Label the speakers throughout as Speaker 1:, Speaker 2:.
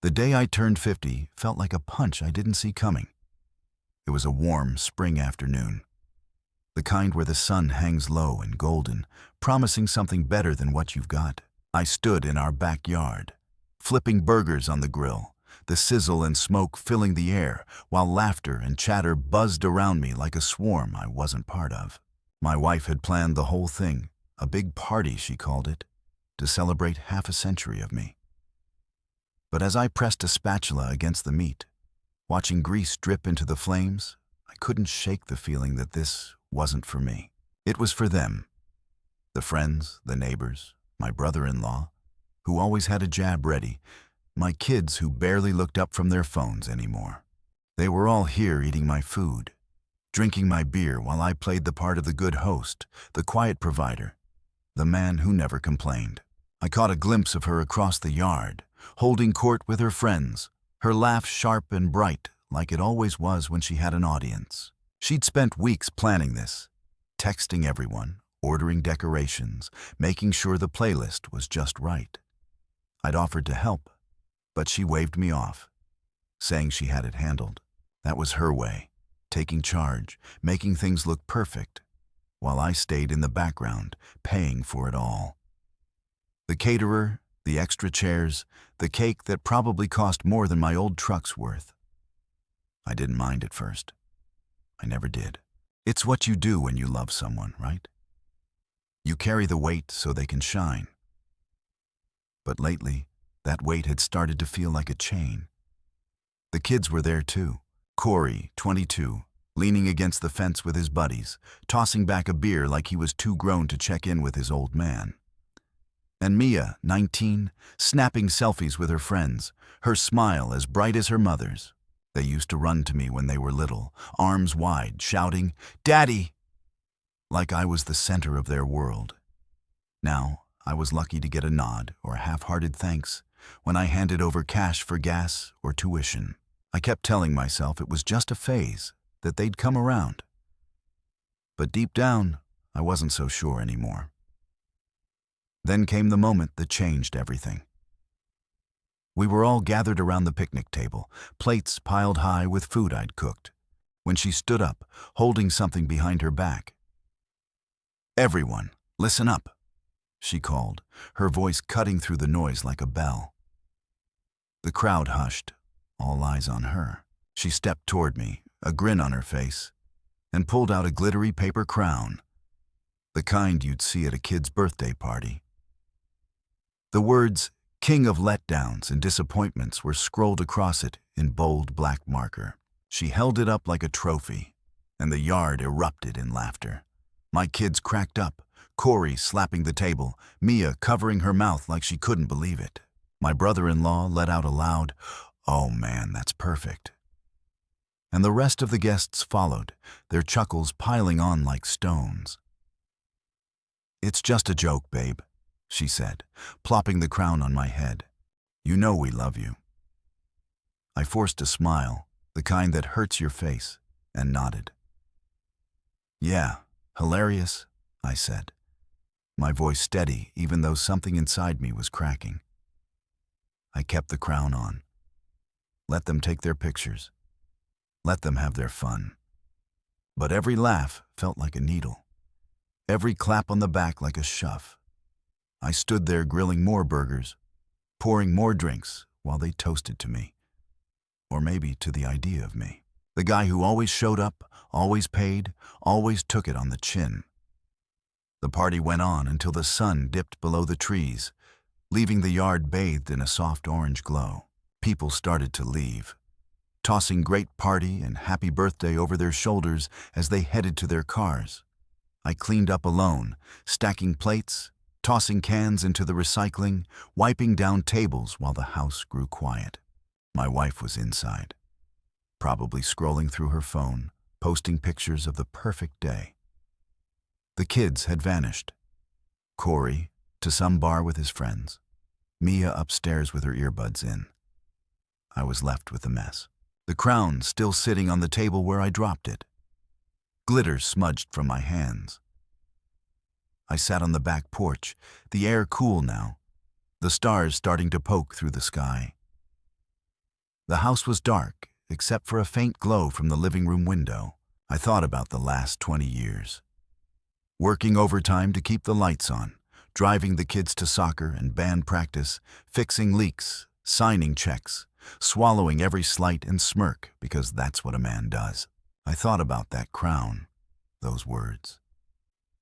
Speaker 1: The day I turned 50 felt like a punch I didn't see coming. It was a warm spring afternoon, the kind where the sun hangs low and golden, promising something better than what you've got. I stood in our backyard, flipping burgers on the grill, the sizzle and smoke filling the air, while laughter and chatter buzzed around me like a swarm I wasn't part of. My wife had planned the whole thing, a big party, she called it, to celebrate half a century of me. But as I pressed a spatula against the meat, watching grease drip into the flames, I couldn't shake the feeling that this wasn't for me. It was for them. The friends, the neighbors, my brother-in-law, who always had a jab ready, my kids who barely looked up from their phones anymore. They were all here eating my food, drinking my beer while I played the part of the good host, the quiet provider, the man who never complained. I caught a glimpse of her across the yard, holding court with her friends, her laugh sharp and bright like it always was when she had an audience. She'd spent weeks planning this, texting everyone, ordering decorations, making sure the playlist was just right. I'd offered to help, but she waved me off, saying she had it handled. That was her way, taking charge, making things look perfect, while I stayed in the background, paying for it all. The caterer, the extra chairs, the cake that probably cost more than my old truck's worth. I didn't mind at first. I never did. It's what you do when you love someone, right? You carry the weight so they can shine. But lately, that weight had started to feel like a chain. The kids were there too. Corey, 22, leaning against the fence with his buddies, tossing back a beer like he was too grown to check in with his old man. And Mia, 19, snapping selfies with her friends, her smile as bright as her mother's. They used to run to me when they were little, arms wide, shouting, "Daddy!" like I was the center of their world. Now, I was lucky to get a nod or a half-hearted thanks when I handed over cash for gas or tuition. I kept telling myself it was just a phase, that they'd come around. But deep down, I wasn't so sure anymore. Then came the moment that changed everything. We were all gathered around the picnic table, plates piled high with food I'd cooked, when she stood up, holding something behind her back. "Everyone, listen up," she called, her voice cutting through the noise like a bell. The crowd hushed, all eyes on her. She stepped toward me, a grin on her face, and pulled out a glittery paper crown, the kind you'd see at a kid's birthday party. The words, "King of Letdowns and Disappointments," were scrolled across it in bold black marker. She held it up like a trophy, and the yard erupted in laughter. My kids cracked up, Corey slapping the table, Mia covering her mouth like she couldn't believe it. My brother-in-law let out a loud, "Oh man, that's perfect." And the rest of the guests followed, their chuckles piling on like stones. "It's just a joke, babe," she said, plopping the crown on my head. "You know we love you." I forced a smile, the kind that hurts your face, and nodded. "Yeah, hilarious," I said, my voice steady even though something inside me was cracking. I kept the crown on. Let them take their pictures. Let them have their fun. But every laugh felt like a needle. Every clap on the back like a shove. I stood there grilling more burgers, pouring more drinks while they toasted to me. Or maybe to the idea of me. The guy who always showed up, always paid, always took it on the chin. The party went on until the sun dipped below the trees, leaving the yard bathed in a soft orange glow. People started to leave, tossing great party and happy birthday over their shoulders as they headed to their cars. I cleaned up alone, stacking plates, tossing cans into the recycling, wiping down tables while the house grew quiet. My wife was inside, probably scrolling through her phone, posting pictures of the perfect day. The kids had vanished. Corey, to some bar with his friends. Mia upstairs with her earbuds in. I was left with the mess. The crown still sitting on the table where I dropped it. Glitter smudged from my hands. I sat on the back porch, the air cool now, the stars starting to poke through the sky. The house was dark, except for a faint glow from the living room window. I thought about the last 20 years. Working overtime to keep the lights on, driving the kids to soccer and band practice, fixing leaks, signing checks, swallowing every slight and smirk because that's what a man does. I thought about that crown, those words.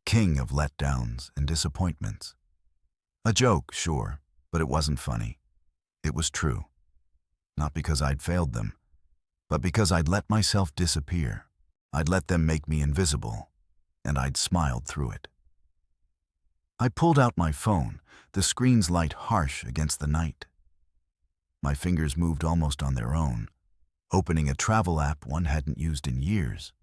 Speaker 1: King of letdowns and disappointments. A joke, sure, but it wasn't funny. It was true. Not because I'd failed them, but because I'd let myself disappear. I'd let them make me invisible, and I'd smiled through it. I pulled out my phone, the screen's light harsh against the night. My fingers moved almost on their own, opening a travel app one hadn't used in years.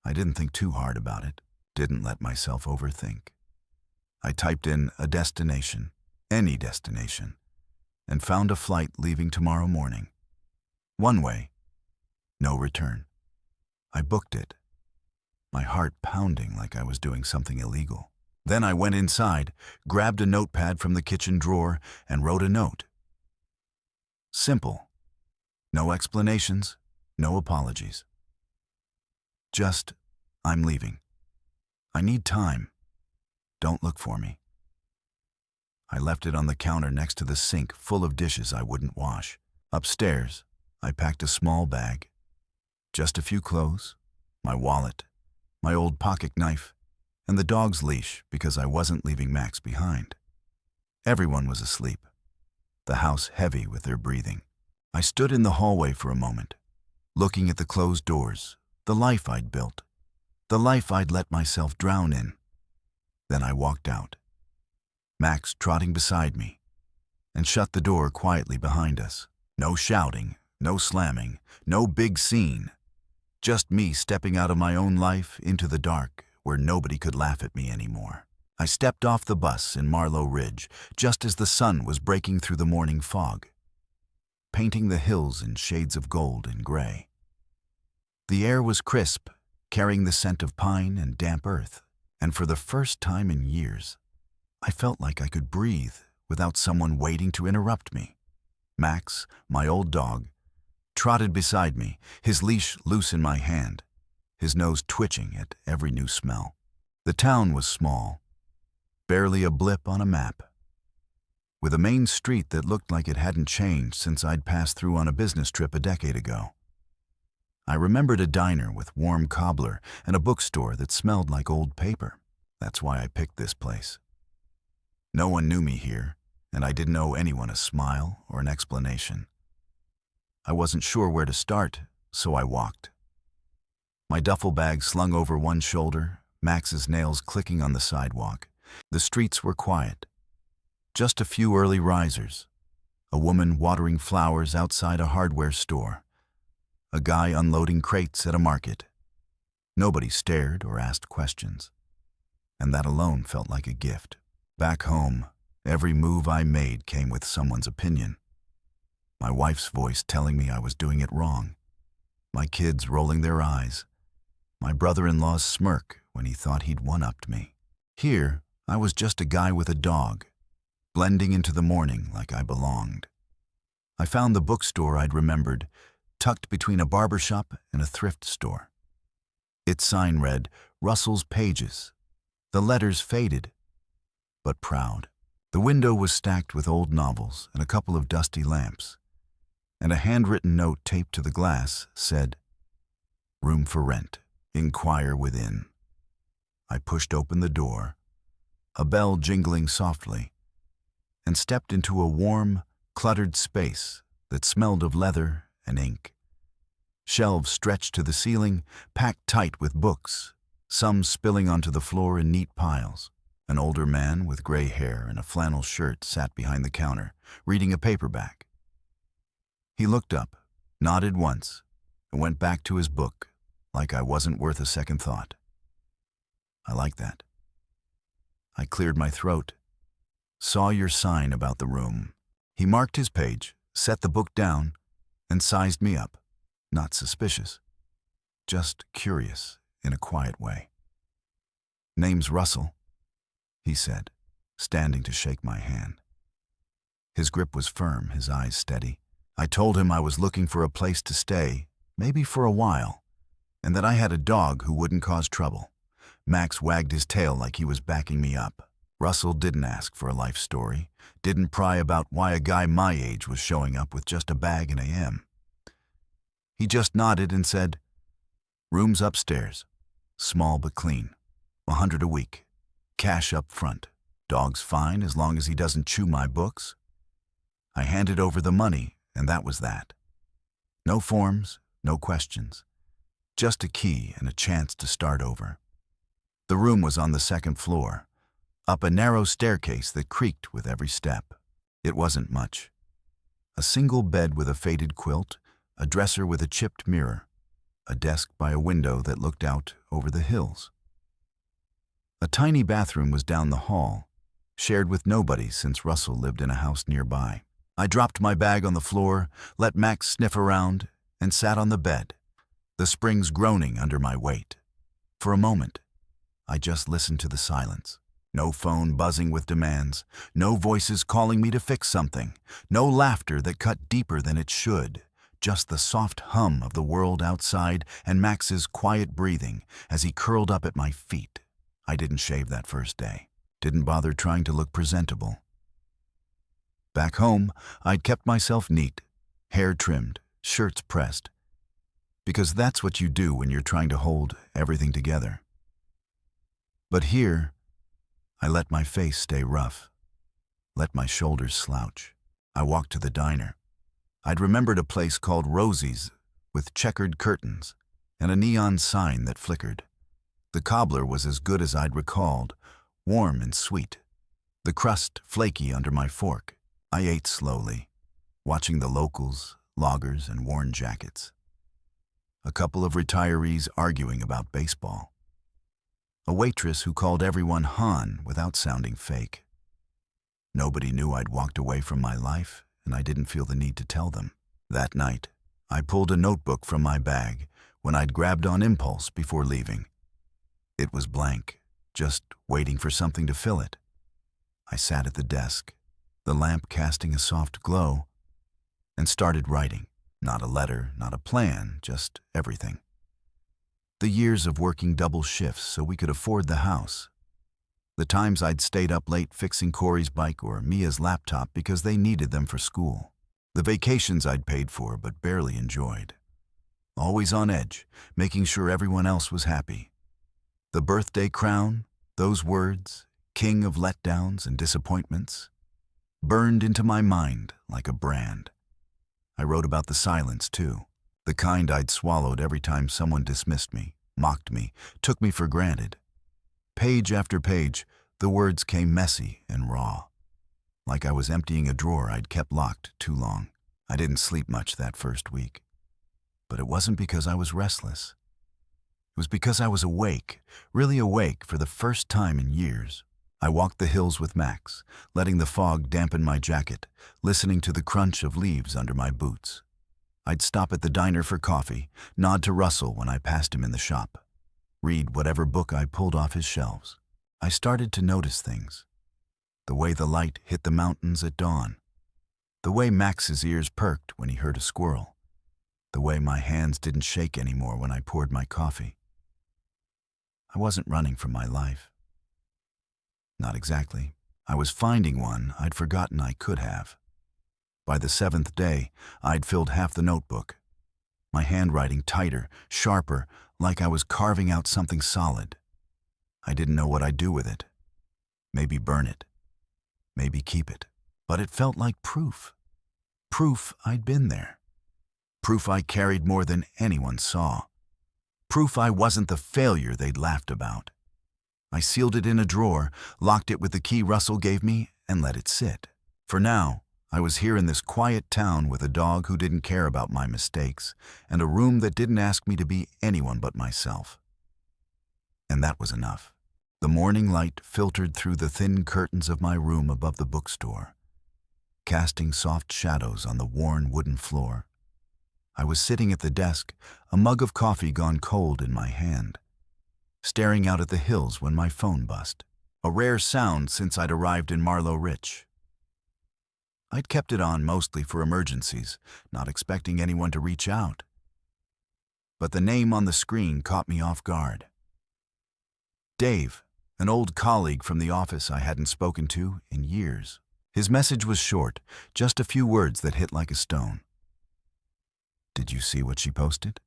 Speaker 1: I didn't think too hard about it, didn't let myself overthink. I typed in a destination, any destination, and found a flight leaving tomorrow morning. One way, no return. I booked it, my heart pounding like I was doing something illegal. Then I went inside, grabbed a notepad from the kitchen drawer, and wrote a note. Simple. No explanations, no apologies. Just, I'm leaving. I need time. Don't look for me. I left it on the counter next to the sink full of dishes I wouldn't wash. Upstairs, I packed a small bag. Just a few clothes, my wallet, my old pocket knife, and the dog's leash because I wasn't leaving Max behind. Everyone was asleep, the house heavy with their breathing. I stood in the hallway for a moment, looking at the closed doors, the life I'd built, the life I'd let myself drown in. Then I walked out, Max trotting beside me, and shut the door quietly behind us. No shouting, no slamming, no big scene. Just me stepping out of my own life into the dark where nobody could laugh at me anymore. I stepped off the bus in Marlow Ridge just as the sun was breaking through the morning fog, painting the hills in shades of gold and gray. The air was crisp, carrying the scent of pine and damp earth, and for the first time in years, I felt like I could breathe without someone waiting to interrupt me. Max, my old dog, trotted beside me, his leash loose in my hand, his nose twitching at every new smell. The town was small, barely a blip on a map, with a main street that looked like it hadn't changed since I'd passed through on a business trip a decade ago. I remembered a diner with warm cobbler and a bookstore that smelled like old paper. That's why I picked this place. No one knew me here, and I didn't owe anyone a smile or an explanation. I wasn't sure where to start, so I walked. My duffel bag slung over one shoulder, Max's nails clicking on the sidewalk. The streets were quiet. Just a few early risers. A woman watering flowers outside a hardware store. A guy unloading crates at a market. Nobody stared or asked questions. And that alone felt like a gift. Back home, every move I made came with someone's opinion. My wife's voice telling me I was doing it wrong. My kids rolling their eyes. My brother-in-law's smirk when he thought he'd one-upped me. Here, I was just a guy with a dog, blending into the morning like I belonged. I found the bookstore I'd remembered, tucked between a barber shop and a thrift store. Its sign read, Russell's Pages. The letters faded, but proud. The window was stacked with old novels and a couple of dusty lamps, and a handwritten note taped to the glass said, Room for rent. Inquire within. I pushed open the door, a bell jingling softly, and stepped into a warm, cluttered space that smelled of leather and ink. Shelves stretched to the ceiling, packed tight with books, some spilling onto the floor in neat piles. An older man with gray hair and a flannel shirt sat behind the counter, reading a paperback. He looked up, nodded once, and went back to his book, like I wasn't worth a second thought. I like that. I cleared my throat. Saw your sign about the room. He marked his page, set the book down, and sized me up. Not suspicious, just curious in a quiet way. Name's Russell, he said, standing to shake my hand. His grip was firm, his eyes steady. I told him I was looking for a place to stay, maybe for a while, and that I had a dog who wouldn't cause trouble. Max wagged his tail like he was backing me up. Russell didn't ask for a life story, didn't pry about why a guy my age was showing up with just a bag and AM. He just nodded and said, "Rooms upstairs. Small but clean. 100 a week. Cash up front. Dog's fine as long as he doesn't chew my books." I handed over the money, and that was that. No forms, no questions. Just a key and a chance to start over. The room was on the second floor, up a narrow staircase that creaked with every step. It wasn't much. A single bed with a faded quilt, a dresser with a chipped mirror, a desk by a window that looked out over the hills. A tiny bathroom was down the hall, shared with nobody since Russell lived in a house nearby. I dropped my bag on the floor, let Max sniff around, and sat on the bed, the springs groaning under my weight. For a moment, I just listened to the silence. No phone buzzing with demands, no voices calling me to fix something, no laughter that cut deeper than it should, just the soft hum of the world outside and Max's quiet breathing as he curled up at my feet. I didn't shave that first day, didn't bother trying to look presentable. Back home, I'd kept myself neat, hair trimmed, shirts pressed, because that's what you do when you're trying to hold everything together. But here, I let my face stay rough, let my shoulders slouch. I walked to the diner. I'd remembered a place called Rosie's with checkered curtains and a neon sign that flickered. The cobbler was as good as I'd recalled, warm and sweet, the crust flaky under my fork. I ate slowly, watching the locals, loggers, and worn jackets. A couple of retirees arguing about baseball. A waitress who called everyone Han without sounding fake. Nobody knew I'd walked away from my life, and I didn't feel the need to tell them. That night, I pulled a notebook from my bag when I'd grabbed on impulse before leaving. It was blank, just waiting for something to fill it. I sat at the desk, the lamp casting a soft glow, and started writing. Not a letter, not a plan, just everything. The years of working double shifts so we could afford the house. The times I'd stayed up late fixing Corey's bike or Mia's laptop because they needed them for school. The vacations I'd paid for but barely enjoyed. Always on edge, making sure everyone else was happy. The birthday crown, those words, king of letdowns and disappointments, burned into my mind like a brand. I wrote about the silence, too. The kind I'd swallowed every time someone dismissed me, mocked me, took me for granted. Page after page, the words came messy and raw. Like I was emptying a drawer I'd kept locked too long. I didn't sleep much that first week. But it wasn't because I was restless. It was because I was awake, really awake for the first time in years. I walked the hills with Max, letting the fog dampen my jacket, listening to the crunch of leaves under my boots. I'd stop at the diner for coffee, nod to Russell when I passed him in the shop, read whatever book I pulled off his shelves. I started to notice things. The way the light hit the mountains at dawn. The way Max's ears perked when he heard a squirrel. The way my hands didn't shake anymore when I poured my coffee. I wasn't running from my life. Not exactly. I was finding one I'd forgotten I could have. By the 7th day, I'd filled half the notebook. My handwriting tighter, sharper, like I was carving out something solid. I didn't know what I'd do with it. Maybe burn it. Maybe keep it. But it felt like proof. Proof I'd been there. Proof I carried more than anyone saw. Proof I wasn't the failure they'd laughed about. I sealed it in a drawer, locked it with the key Russell gave me, and let it sit. For now, I was here in this quiet town with a dog who didn't care about my mistakes, and a room that didn't ask me to be anyone but myself. And that was enough. The morning light filtered through the thin curtains of my room above the bookstore, casting soft shadows on the worn wooden floor. I was sitting at the desk, a mug of coffee gone cold in my hand, staring out at the hills when my phone buzzed. A rare sound since I'd arrived in Marlow Rich. I'd kept it on mostly for emergencies, not expecting anyone to reach out. But the name on the screen caught me off guard. Dave, an old colleague from the office I hadn't spoken to in years. His message was short, just a few words that hit like a stone. Did you see what she posted?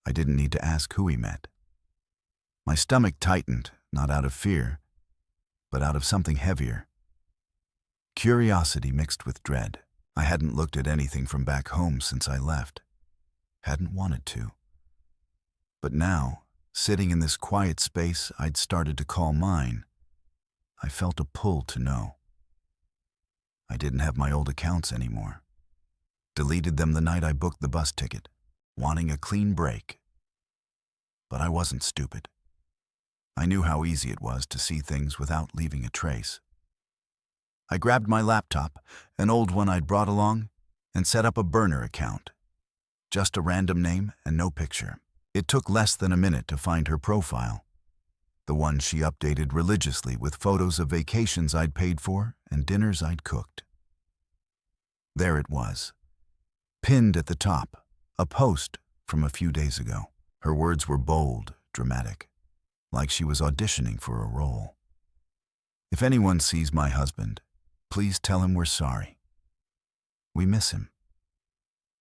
Speaker 1: I didn't need to ask who he met. My stomach tightened, not out of fear, but out of something heavier. Curiosity mixed with dread. I hadn't looked at anything from back home since I left. Hadn't wanted to. But now, sitting in this quiet space I'd started to call mine, I felt a pull to know. I didn't have my old accounts anymore. Deleted them the night I booked the bus ticket, wanting a clean break. But I wasn't stupid. I knew how easy it was to see things without leaving a trace. I grabbed my laptop, an old one I'd brought along, and set up a burner account. Just a random name and no picture. It took less than a minute to find her profile, the one she updated religiously with photos of vacations I'd paid for and dinners I'd cooked. There it was, pinned at the top, a post from a few days ago. Her words were bold, dramatic, like she was auditioning for a role. If anyone sees my husband, please tell him we're sorry. We miss him.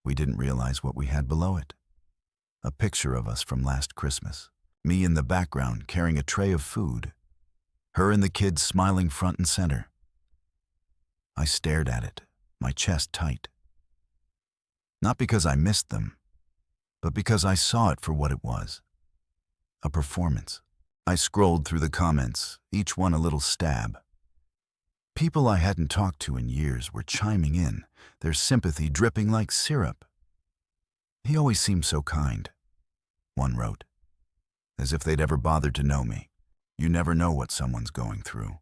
Speaker 1: We didn't realize what we had below it. A picture of us from last Christmas. Me in the background carrying a tray of food. Her and the kids smiling front and center. I stared at it, my chest tight. Not because I missed them, but because I saw it for what it was. A performance. I scrolled through the comments, each one a little stab. People I hadn't talked to in years were chiming in, their sympathy dripping like syrup. He always seemed so kind, one wrote, as if they'd ever bothered to know me. You never know what someone's going through.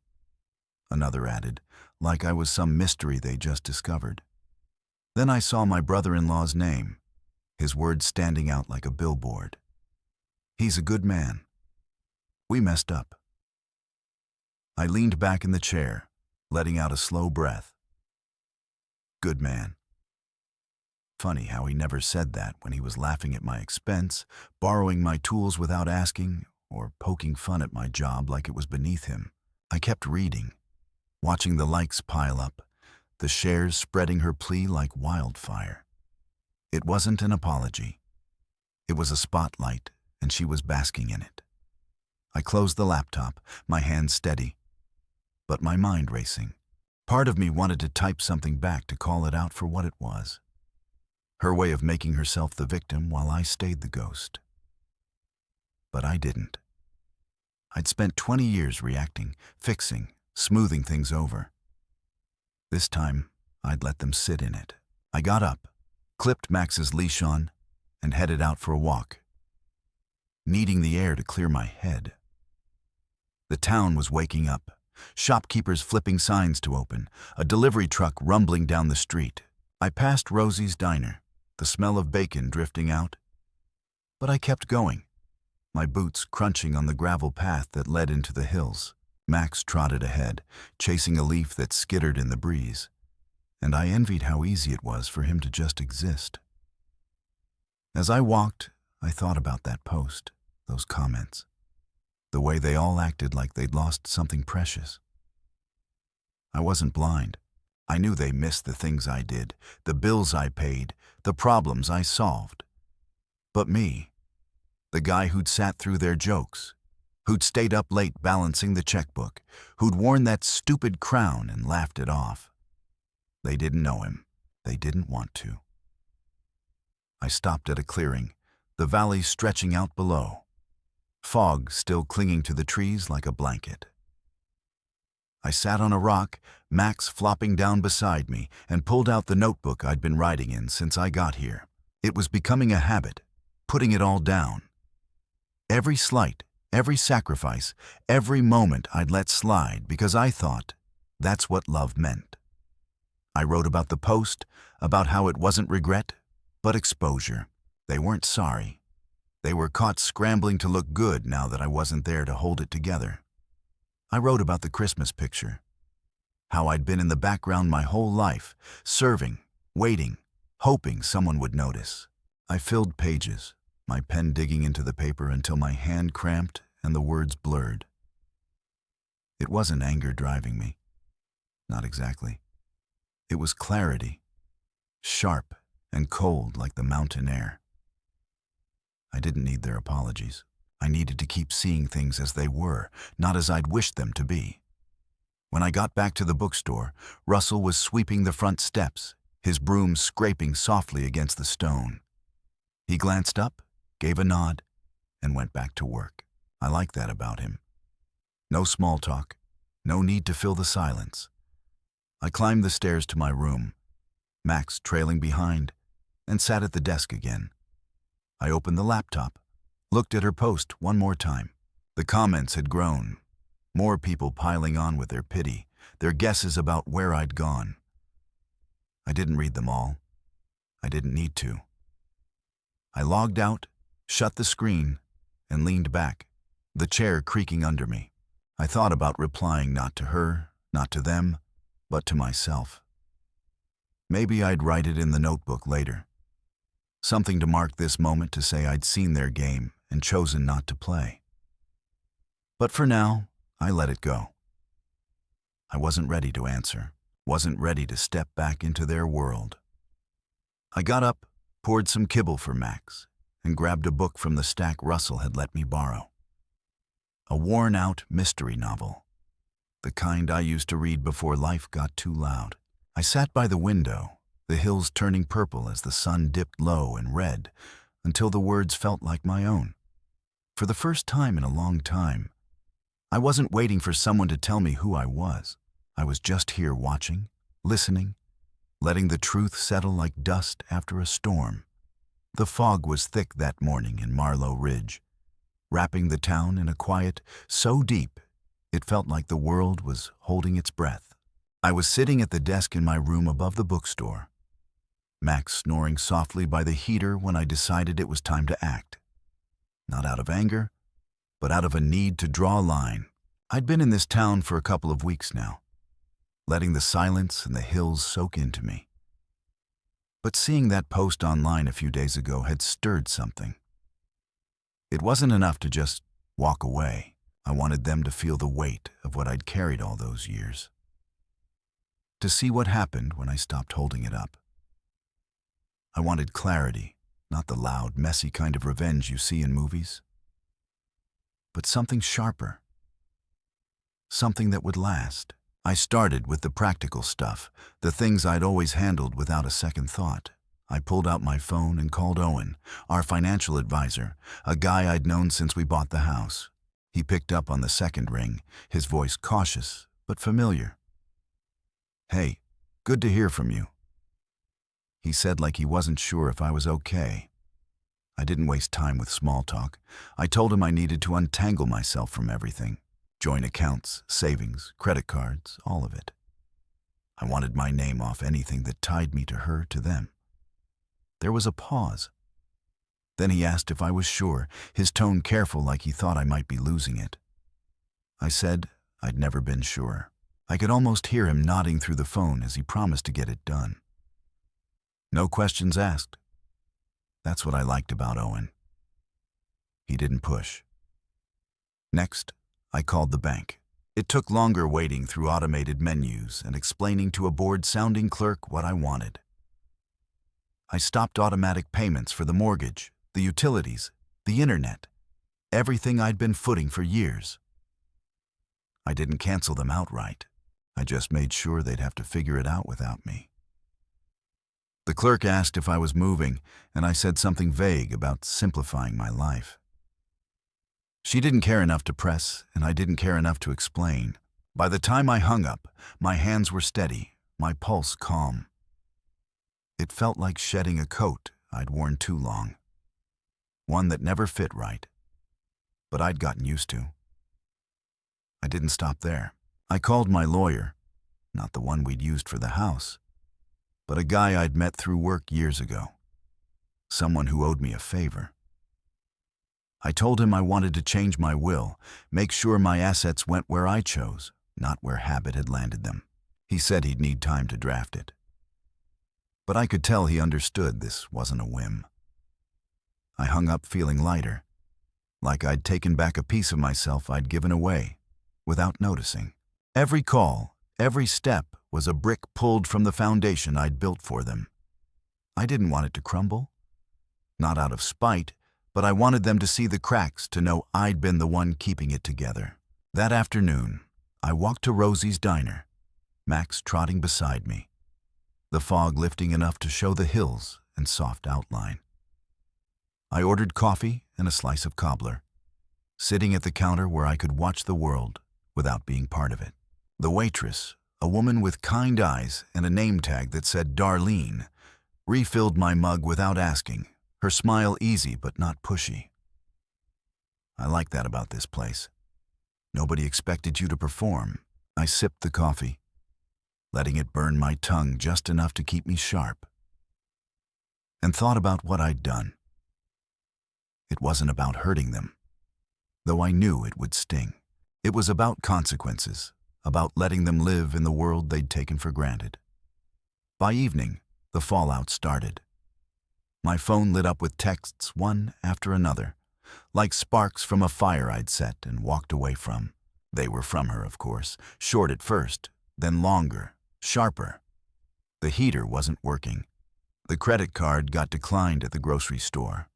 Speaker 1: Another added, like I was some mystery they just discovered. Then I saw my brother-in-law's name, his words standing out like a billboard. He's a good man. We messed up. I leaned back in the chair, letting out a slow breath. Good man. Funny how he never said that when he was laughing at my expense, borrowing my tools without asking, or poking fun at my job like it was beneath him. I kept reading, watching the likes pile up, the shares spreading her plea like wildfire. It wasn't an apology. It was a spotlight, and she was basking in it. I closed the laptop, my hands steady, but my mind racing. Part of me wanted to type something back to call it out for what it was. Her way of making herself the victim while I stayed the ghost. But I didn't. I'd spent 20 years reacting, fixing, smoothing things over. This time, I'd let them sit in it. I got up, clipped Max's leash on, and headed out for a walk, needing the air to clear my head. The town was waking up, shopkeepers flipping signs to open, a delivery truck rumbling down the street. I passed Rosie's diner, the smell of bacon drifting out. But I kept going, my boots crunching on the gravel path that led into the hills. Max trotted ahead, chasing a leaf that skittered in the breeze, and I envied how easy it was for him to just exist. As I walked, I thought about that post, those comments, the way they all acted like they'd lost something precious. I wasn't blind. I knew they missed the things I did, the bills I paid, the problems I solved. But me, the guy who'd sat through their jokes, who'd stayed up late balancing the checkbook, who'd worn that stupid crown and laughed it off. They didn't know him. They didn't want to. I stopped at a clearing, the valley stretching out below, fog still clinging to the trees like a blanket. I sat on a rock, Max flopping down beside me, and pulled out the notebook I'd been writing in since I got here. It was becoming a habit, putting it all down. Every slight, every sacrifice, every moment I'd let slide because I thought that's what love meant. I wrote about the post, about how it wasn't regret, but exposure. They weren't sorry. They were caught scrambling to look good now that I wasn't there to hold it together. I wrote about the Christmas picture, how I'd been in the background my whole life, serving, waiting, hoping someone would notice. I filled pages, my pen digging into the paper until my hand cramped and the words blurred. It wasn't anger driving me. Not exactly. It was clarity, sharp and cold like the mountain air. I didn't need their apologies. I needed to keep seeing things as they were, not as I'd wished them to be. When I got back to the bookstore, Russell was sweeping the front steps, his broom scraping softly against the stone. He glanced up, gave a nod, and went back to work. I liked that about him. No small talk, no need to fill the silence. I climbed the stairs to my room, Max trailing behind, and sat at the desk again. I opened the laptop, looked at her post one more time. The comments had grown, more people piling on with their pity, their guesses about where I'd gone. I didn't read them all. I didn't need to. I logged out, shut the screen, and leaned back, the chair creaking under me. I thought about replying not to her, not to them, but to myself. Maybe I'd write it in the notebook later. Something to mark this moment, to say I'd seen their game and chosen not to play. But for now, I let it go. I wasn't ready to answer, wasn't ready to step back into their world. I got up, poured some kibble for Max, and grabbed a book from the stack Russell had let me borrow. A worn-out mystery novel, the kind I used to read before life got too loud. I sat by the window, the hills turning purple as the sun dipped low and red, until the words felt like my own. For the first time in a long time, I wasn't waiting for someone to tell me who I was. I was just here watching, listening, letting the truth settle like dust after a storm. The fog was thick that morning in Marlow Ridge, wrapping the town in a quiet so deep it felt like the world was holding its breath. I was sitting at the desk in my room above the bookstore, Max snoring softly by the heater when I decided it was time to act. Not out of anger, but out of a need to draw a line. I'd been in this town for a couple of weeks now, letting the silence and the hills soak into me. But seeing that post online a few days ago had stirred something. It wasn't enough to just walk away. I wanted them to feel the weight of what I'd carried all those years. To see what happened when I stopped holding it up. I wanted clarity, not the loud, messy kind of revenge you see in movies, but something sharper, something that would last. I started with the practical stuff, the things I'd always handled without a second thought. I pulled out my phone and called Owen, our financial advisor, a guy I'd known since we bought the house. He picked up on the second ring, his voice cautious but familiar. "Hey, good to hear from you," he said, like he wasn't sure if I was okay. I didn't waste time with small talk. I told him I needed to untangle myself from everything. Joint accounts, savings, credit cards, all of it. I wanted my name off anything that tied me to her, to them. There was a pause. Then he asked if I was sure, his tone careful, like he thought I might be losing it. I said I'd never been sure. I could almost hear him nodding through the phone as he promised to get it done. No questions asked. That's what I liked about Owen. He didn't push. Next, I called the bank. It took longer waiting through automated menus and explaining to a bored-sounding clerk what I wanted. I stopped automatic payments for the mortgage, the utilities, the internet, everything I'd been footing for years. I didn't cancel them outright. I just made sure they'd have to figure it out without me. The clerk asked if I was moving, and I said something vague about simplifying my life. She didn't care enough to press, and I didn't care enough to explain. By the time I hung up, my hands were steady, my pulse calm. It felt like shedding a coat I'd worn too long, one that never fit right, but I'd gotten used to. I didn't stop there. I called my lawyer, not the one we'd used for the house, but a guy I'd met through work years ago, someone who owed me a favor. I told him I wanted to change my will, make sure my assets went where I chose, not where habit had landed them. He said he'd need time to draft it. But I could tell he understood this wasn't a whim. I hung up feeling lighter, like I'd taken back a piece of myself I'd given away, without noticing. Every call, every step was a brick pulled from the foundation I'd built for them. I didn't want it to crumble. Not out of spite, but I wanted them to see the cracks, to know I'd been the one keeping it together. That afternoon, I walked to Rosie's diner, Max trotting beside me, the fog lifting enough to show the hills in soft outline. I ordered coffee and a slice of cobbler, sitting at the counter where I could watch the world without being part of it. The waitress, a woman with kind eyes and a name tag that said Darlene, refilled my mug without asking, her smile easy but not pushy. I like that about this place. Nobody expected you to perform. I sipped the coffee, letting it burn my tongue just enough to keep me sharp, and thought about what I'd done. It wasn't about hurting them, though I knew it would sting. It was about consequences, about letting them live in the world they'd taken for granted. By evening, the fallout started. My phone lit up with texts, one after another, like sparks from a fire I'd set and walked away from. They were from her, of course, short at first, then longer, sharper. The heater wasn't working. The credit card got declined at the grocery store.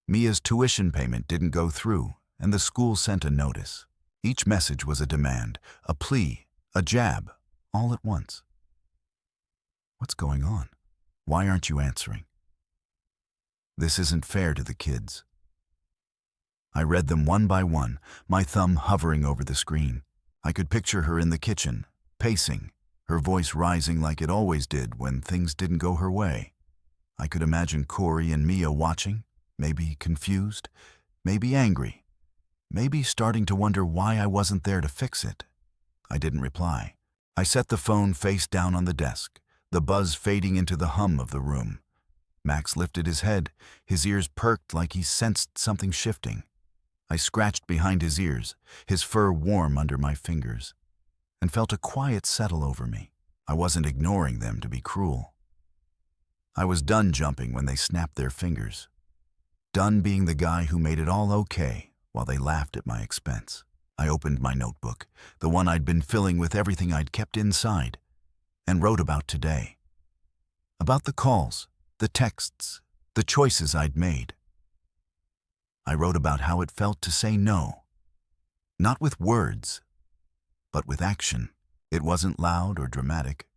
Speaker 1: Mia's tuition payment didn't go through, and the school sent a notice. Each message was a demand, a plea, a jab, all at once. What's going on? Why aren't you answering? This isn't fair to the kids. I read them one by one, my thumb hovering over the screen. I could picture her in the kitchen, pacing, her voice rising like it always did when things didn't go her way. I could imagine Corey and Mia watching, maybe confused, maybe angry, maybe starting to wonder why I wasn't there to fix it. I didn't reply. I set the phone face down on the desk, the buzz fading into the hum of the room. Max lifted his head, his ears perked like he sensed something shifting. I scratched behind his ears, his fur warm under my fingers, and felt a quiet settle over me. I wasn't ignoring them to be cruel. I was done jumping when they snapped their fingers, done being the guy who made it all okay while they laughed at my expense. I opened my notebook, the one I'd been filling with everything I'd kept inside, and wrote about today. About the calls, the texts, the choices I'd made. I wrote about how it felt to say no, not with words, but with action. It wasn't loud or dramatic,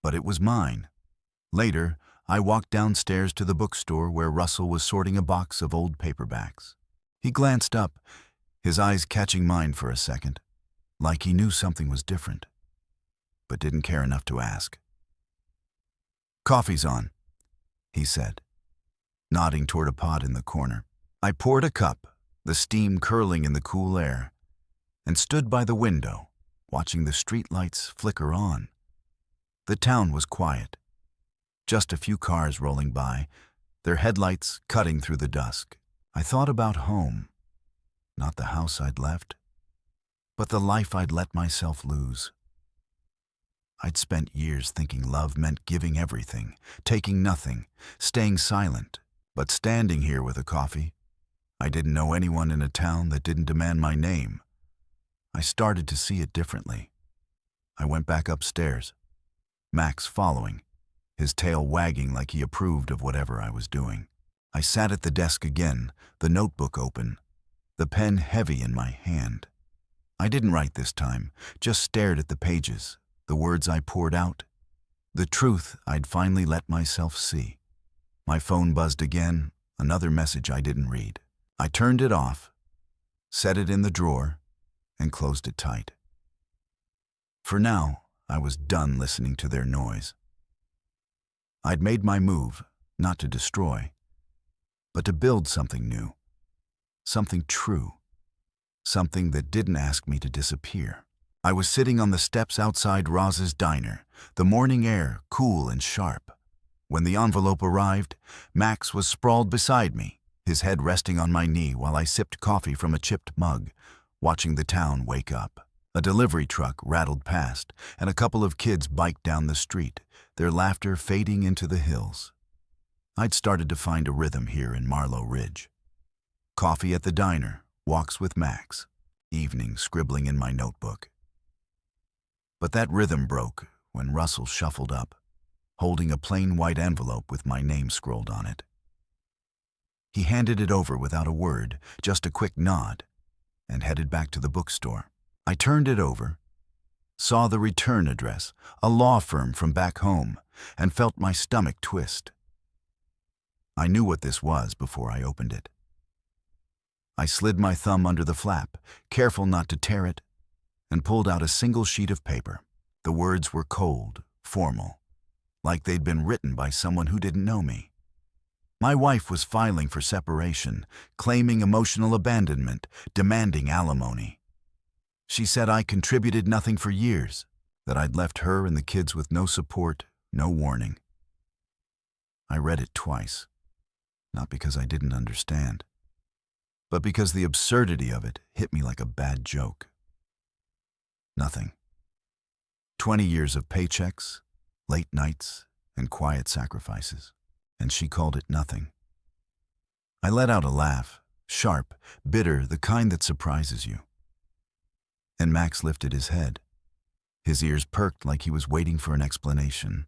Speaker 1: but it was mine. Later, I walked downstairs to the bookstore where Russell was sorting a box of old paperbacks. He glanced up, his eyes catching mine for a second, like he knew something was different, but didn't care enough to ask. "Coffee's on," he said, nodding toward a pot in the corner. I poured a cup, the steam curling in the cool air, and stood by the window, watching the streetlights flicker on. The town was quiet. Just a few cars rolling by, their headlights cutting through the dusk. I thought about home, not the house I'd left, but the life I'd let myself lose. I'd spent years thinking love meant giving everything, taking nothing, staying silent, but standing here with a coffee, I didn't know anyone in a town that didn't demand my name. I started to see it differently. I went back upstairs, Max following, his tail wagging like he approved of whatever I was doing. I sat at the desk again, the notebook open, the pen heavy in my hand. I didn't write this time, just stared at the pages, the words I poured out, the truth I'd finally let myself see. My phone buzzed again, another message I didn't read. I turned it off, set it in the drawer, and closed it tight. For now, I was done listening to their noise. I'd made my move, not to destroy, but to build something new, something true, something that didn't ask me to disappear. I was sitting on the steps outside Roz's diner, the morning air cool and sharp. When the envelope arrived, Max was sprawled beside me, his head resting on my knee while I sipped coffee from a chipped mug, watching the town wake up. A delivery truck rattled past, and a couple of kids biked down the street, their laughter fading into the hills. I'd started to find a rhythm here in Marlow Ridge. Coffee at the diner, walks with Max, evenings scribbling in my notebook. But that rhythm broke when Russell shuffled up, holding a plain white envelope with my name scrolled on it. He handed it over without a word, just a quick nod, and headed back to the bookstore. I turned it over, saw the return address, a law firm from back home, and felt my stomach twist. I knew what this was before I opened it. I slid my thumb under the flap, careful not to tear it, and pulled out a single sheet of paper. The words were cold, formal, like they'd been written by someone who didn't know me. My wife was filing for separation, claiming emotional abandonment, demanding alimony. She said I contributed nothing for years, that I'd left her and the kids with no support, no warning. I read it twice, not because I didn't understand, but because the absurdity of it hit me like a bad joke. Nothing. 20 years of paychecks, late nights, and quiet sacrifices, and she called it nothing. I let out a laugh, sharp, bitter, the kind that surprises you. And Max lifted his head. His ears perked like he was waiting for an explanation.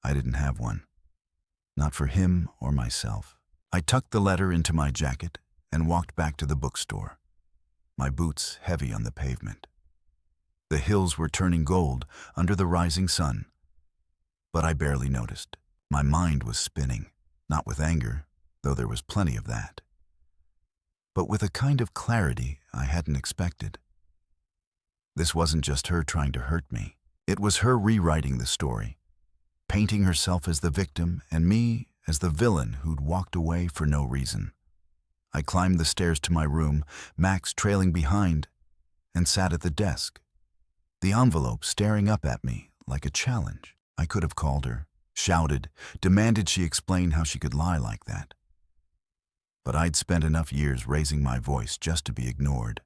Speaker 1: I didn't have one. Not for him or myself. I tucked the letter into my jacket and walked back to the bookstore, my boots heavy on the pavement. The hills were turning gold under the rising sun, but I barely noticed. My mind was spinning, not with anger, though there was plenty of that, but with a kind of clarity I hadn't expected. This wasn't just her trying to hurt me. It was her rewriting the story, painting herself as the victim and me as the villain who'd walked away for no reason. I climbed the stairs to my room, Max trailing behind, and sat at the desk, the envelope staring up at me like a challenge. I could have called her, shouted, demanded she explain how she could lie like that. But I'd spent enough years raising my voice just to be ignored.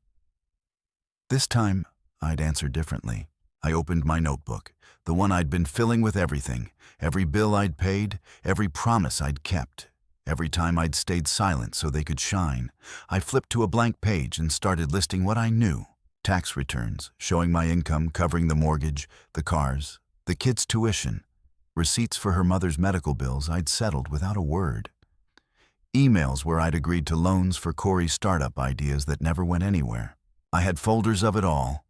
Speaker 1: This time, I'd answer differently. I opened my notebook, the one I'd been filling with everything, every bill I'd paid, every promise I'd kept, every time I'd stayed silent so they could shine. I flipped to a blank page and started listing what I knew. Tax returns, showing my income covering the mortgage, the cars, the kids' tuition, receipts for her mother's medical bills I'd settled without a word. Emails where I'd agreed to loans for Corey's startup ideas that never went anywhere. I had folders of it all,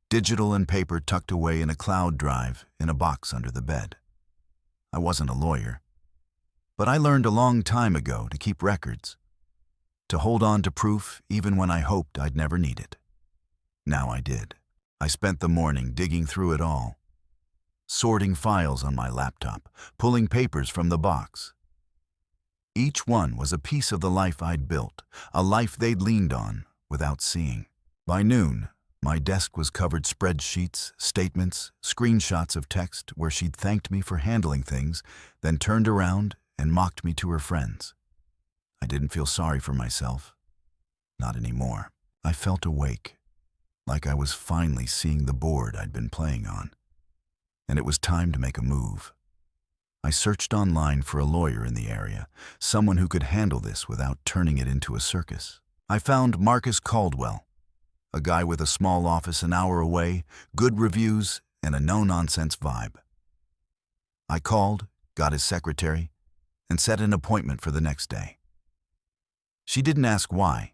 Speaker 1: digital and paper tucked away in a cloud drive in a box under the bed. I wasn't a lawyer, but I learned a long time ago to keep records, to hold on to proof even when I hoped I'd never need it. Now I did. I spent the morning digging through it all, sorting files on my laptop, pulling papers from the box. Each one was a piece of the life I'd built, a life they'd leaned on without seeing. By noon, my desk was covered spreadsheets, statements, screenshots of text where she'd thanked me for handling things, then turned around and mocked me to her friends. I didn't feel sorry for myself. Not anymore. I felt awake, like I was finally seeing the board I'd been playing on. And it was time to make a move. I searched online for a lawyer in the area, someone who could handle this without turning it into a circus. I found Marcus Caldwell, a guy with a small office an hour away, good reviews, and a no-nonsense vibe. I called, got his secretary, and set an appointment for the next day. She didn't ask why,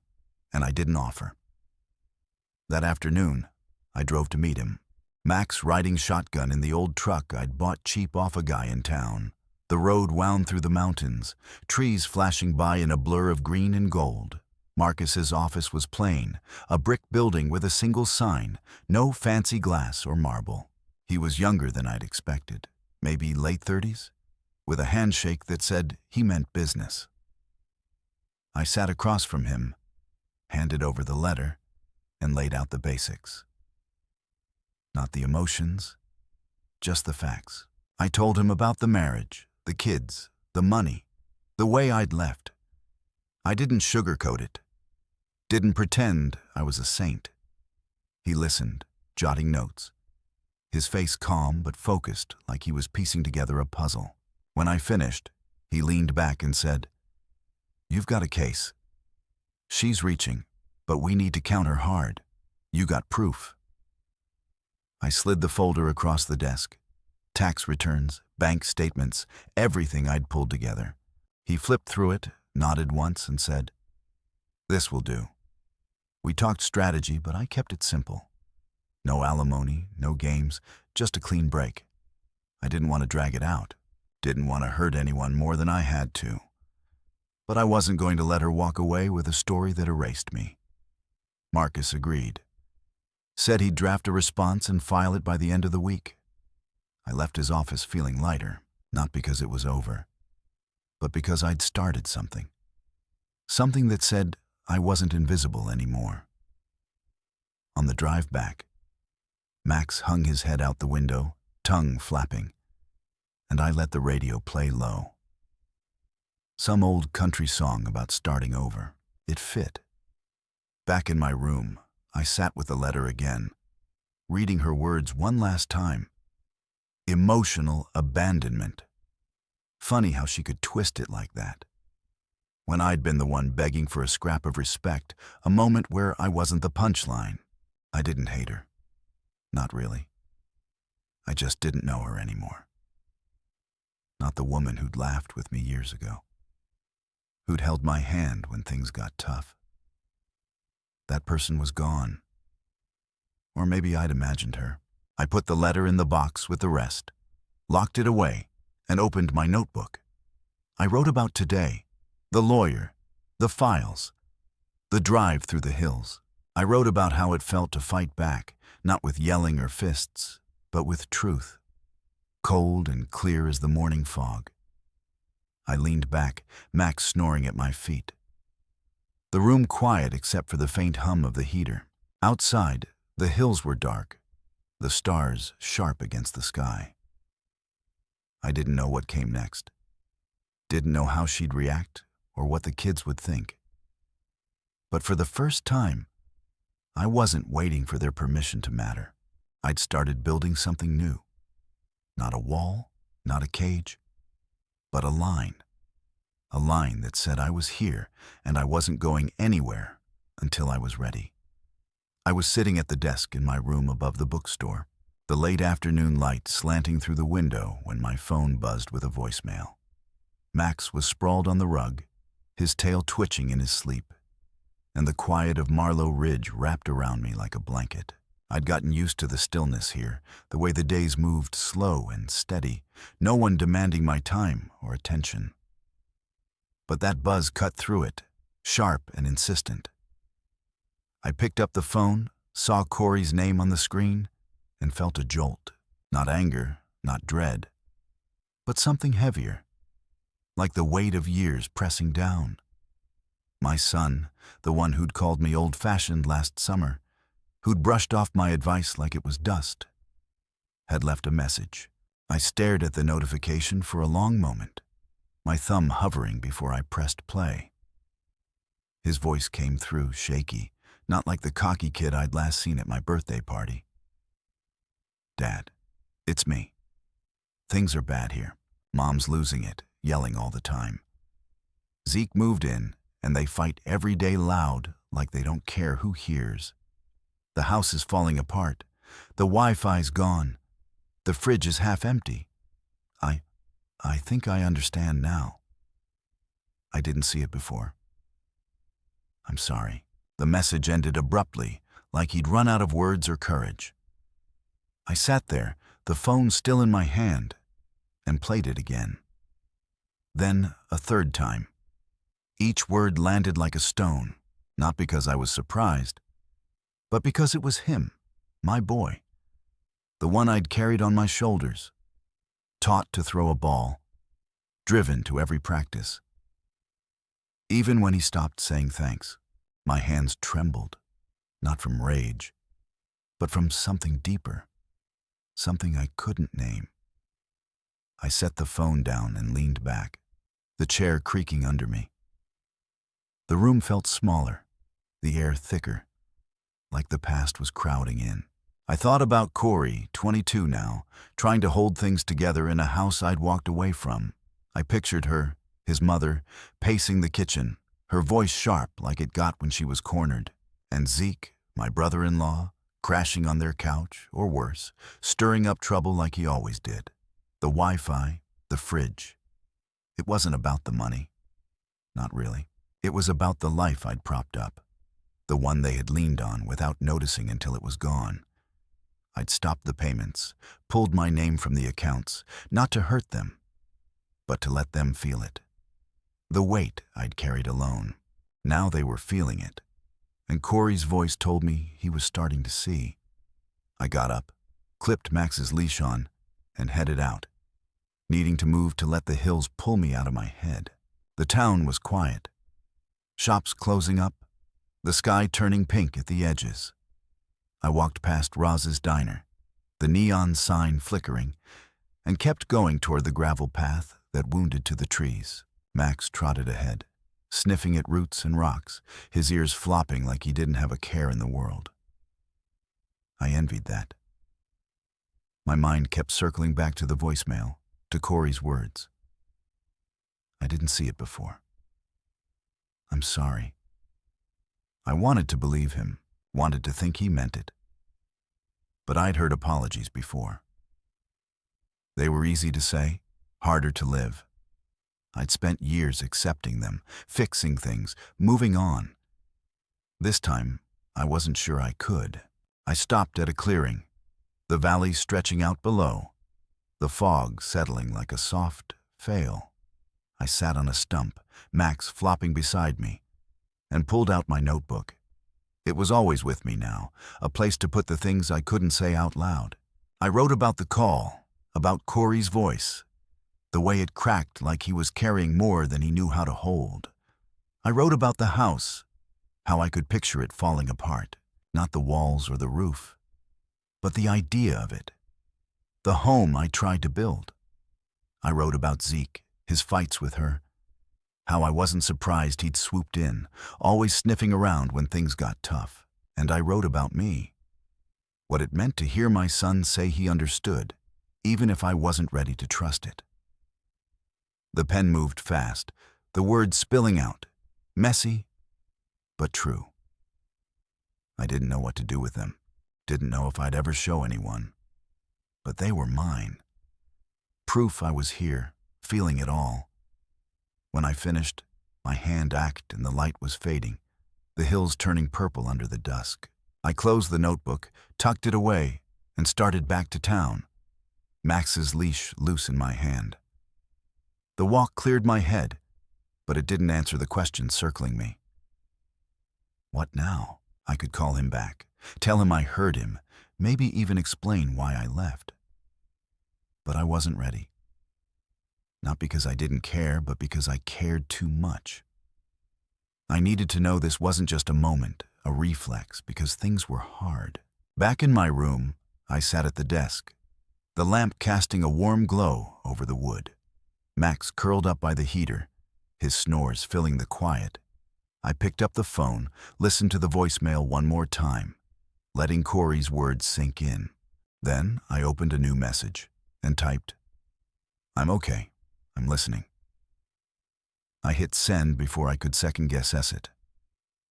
Speaker 1: and I didn't offer. That afternoon, I drove to meet him. Max riding shotgun in the old truck I'd bought cheap off a guy in town. The road wound through the mountains, trees flashing by in a blur of green and gold. Marcus's office was plain, a brick building with a single sign, no fancy glass or marble. He was younger than I'd expected, maybe late 30s, with a handshake that said he meant business. I sat across from him, handed over the letter, and laid out the basics. Not the emotions, just the facts. I told him about the marriage, the kids, the money, the way I'd left. I didn't sugarcoat it, didn't pretend I was a saint. He listened, jotting notes. His face calm but focused, like he was piecing together a puzzle. When I finished, he leaned back and said, "You've got a case. She's reaching, but we need to counter hard. You got proof." I slid the folder across the desk. Tax returns, bank statements, everything I'd pulled together. He flipped through it, nodded once, and said, "This will do." We talked strategy, but I kept it simple. No alimony, no games, just a clean break. I didn't want to drag it out. Didn't want to hurt anyone more than I had to. But I wasn't going to let her walk away with a story that erased me. Marcus agreed. Said he'd draft a response and file it by the end of the week. I left his office feeling lighter, not because it was over, but because I'd started something. Something that said I wasn't invisible anymore. On the drive back, Max hung his head out the window, tongue flapping, and I let the radio play low. Some old country song about starting over. It fit. Back in my room, I sat with the letter again, reading her words one last time. Emotional abandonment. Funny how she could twist it like that. When I'd been the one begging for a scrap of respect, a moment where I wasn't the punchline. I didn't hate her. Not really. I just didn't know her anymore. Not the woman who'd laughed with me years ago. Who'd held my hand when things got tough. That person was gone. Or maybe I'd imagined her. I put the letter in the box with the rest, locked it away, and opened my notebook. I wrote about today, the lawyer, the files, the drive through the hills. I wrote about how it felt to fight back, not with yelling or fists, but with truth, cold and clear as the morning fog. I leaned back, Max snoring at my feet. The room quiet except for the faint hum of the heater. Outside, the hills were dark, the stars sharp against the sky. I didn't know what came next. Didn't know how she'd react or what the kids would think. But for the first time, I wasn't waiting for their permission to matter. I'd started building something new. Not a wall, not a cage, but a line. A line that said I was here and I wasn't going anywhere until I was ready. I was sitting at the desk in my room above the bookstore, the late afternoon light slanting through the window when my phone buzzed with a voicemail. Max was sprawled on the rug, his tail twitching in his sleep, and the quiet of Marlow Ridge wrapped around me like a blanket. I'd gotten used to the stillness here, the way the days moved slow and steady, no one demanding my time or attention. But that buzz cut through it, sharp and insistent. I picked up the phone, saw Corey's name on the screen, and felt a jolt. Not anger, not dread, but something heavier, like the weight of years pressing down. My son, the one who'd called me old-fashioned last summer, who'd brushed off my advice like it was dust, had left a message. I stared at the notification for a long moment, my thumb hovering before I pressed play. His voice came through, shaky, not like the cocky kid I'd last seen at my birthday party. "Dad, it's me. Things are bad here. Mom's losing it, yelling all the time. Zeke moved in, and they fight every day loud, like they don't care who hears. The house is falling apart. The Wi-Fi's gone. The fridge is half empty. I think I understand now. I didn't see it before. I'm sorry." The message ended abruptly, like he'd run out of words or courage. I sat there, the phone still in my hand, and played it again. Then a third time. Each word landed like a stone, not because I was surprised, but because it was him, my boy, the one I'd carried on my shoulders, taught to throw a ball, driven to every practice. Even when he stopped saying thanks, my hands trembled, not from rage, but from something deeper, something I couldn't name. I set the phone down and leaned back, the chair creaking under me. The room felt smaller, the air thicker, like the past was crowding in. I thought about Corey, 22 now, trying to hold things together in a house I'd walked away from. I pictured her, his mother, pacing the kitchen, her voice sharp like it got when she was cornered. And Zeke, my brother-in-law, crashing on their couch, or worse, stirring up trouble like he always did. The Wi-Fi, the fridge. It wasn't about the money. Not really. It was about the life I'd propped up. The one they had leaned on without noticing until it was gone. I'd stopped the payments, pulled my name from the accounts, not to hurt them, but to let them feel it. The weight I'd carried alone. Now they were feeling it. And Corey's voice told me he was starting to see. I got up, clipped Max's leash on, and headed out, needing to move to let the hills pull me out of my head. The town was quiet. Shops closing up, the sky turning pink at the edges. I walked past Roz's diner, the neon sign flickering, and kept going toward the gravel path that wounded to the trees. Max trotted ahead, sniffing at roots and rocks, his ears flopping like he didn't have a care in the world. I envied that. My mind kept circling back to the voicemail, to Corey's words. I didn't see it before. I'm sorry. I wanted to believe him, wanted to think he meant it. But I'd heard apologies before. They were easy to say, harder to live. I'd spent years accepting them, fixing things, moving on. This time, I wasn't sure I could. I stopped at a clearing, the valley stretching out below, the fog settling like a soft veil. I sat on a stump, Max flopping beside me, and pulled out my notebook. It was always with me now, a place to put the things I couldn't say out loud. I wrote about the call, about Corey's voice, the way it cracked like he was carrying more than he knew how to hold. I wrote about the house, how I could picture it falling apart, not the walls or the roof, but the idea of it, the home I tried to build. I wrote about Zeke, his fights with her, how I wasn't surprised he'd swooped in, always sniffing around when things got tough. And I wrote about me, what it meant to hear my son say he understood, even if I wasn't ready to trust it. The pen moved fast, the words spilling out, messy, but true. I didn't know what to do with them, didn't know if I'd ever show anyone. But they were mine. Proof I was here, feeling it all. When I finished, my hand ached and the light was fading, the hills turning purple under the dusk. I closed the notebook, tucked it away, and started back to town, Max's leash loose in my hand. The walk cleared my head, but it didn't answer the question circling me. What now? I could call him back, tell him I heard him, maybe even explain why I left. But I wasn't ready. Not because I didn't care, but because I cared too much. I needed to know this wasn't just a moment, a reflex, because things were hard. Back in my room, I sat at the desk, the lamp casting a warm glow over the wood. Max curled up by the heater, his snores filling the quiet. I picked up the phone, listened to the voicemail one more time, letting Corey's words sink in. Then I opened a new message and typed, "I'm okay. I'm listening." I hit send before I could second-guess it.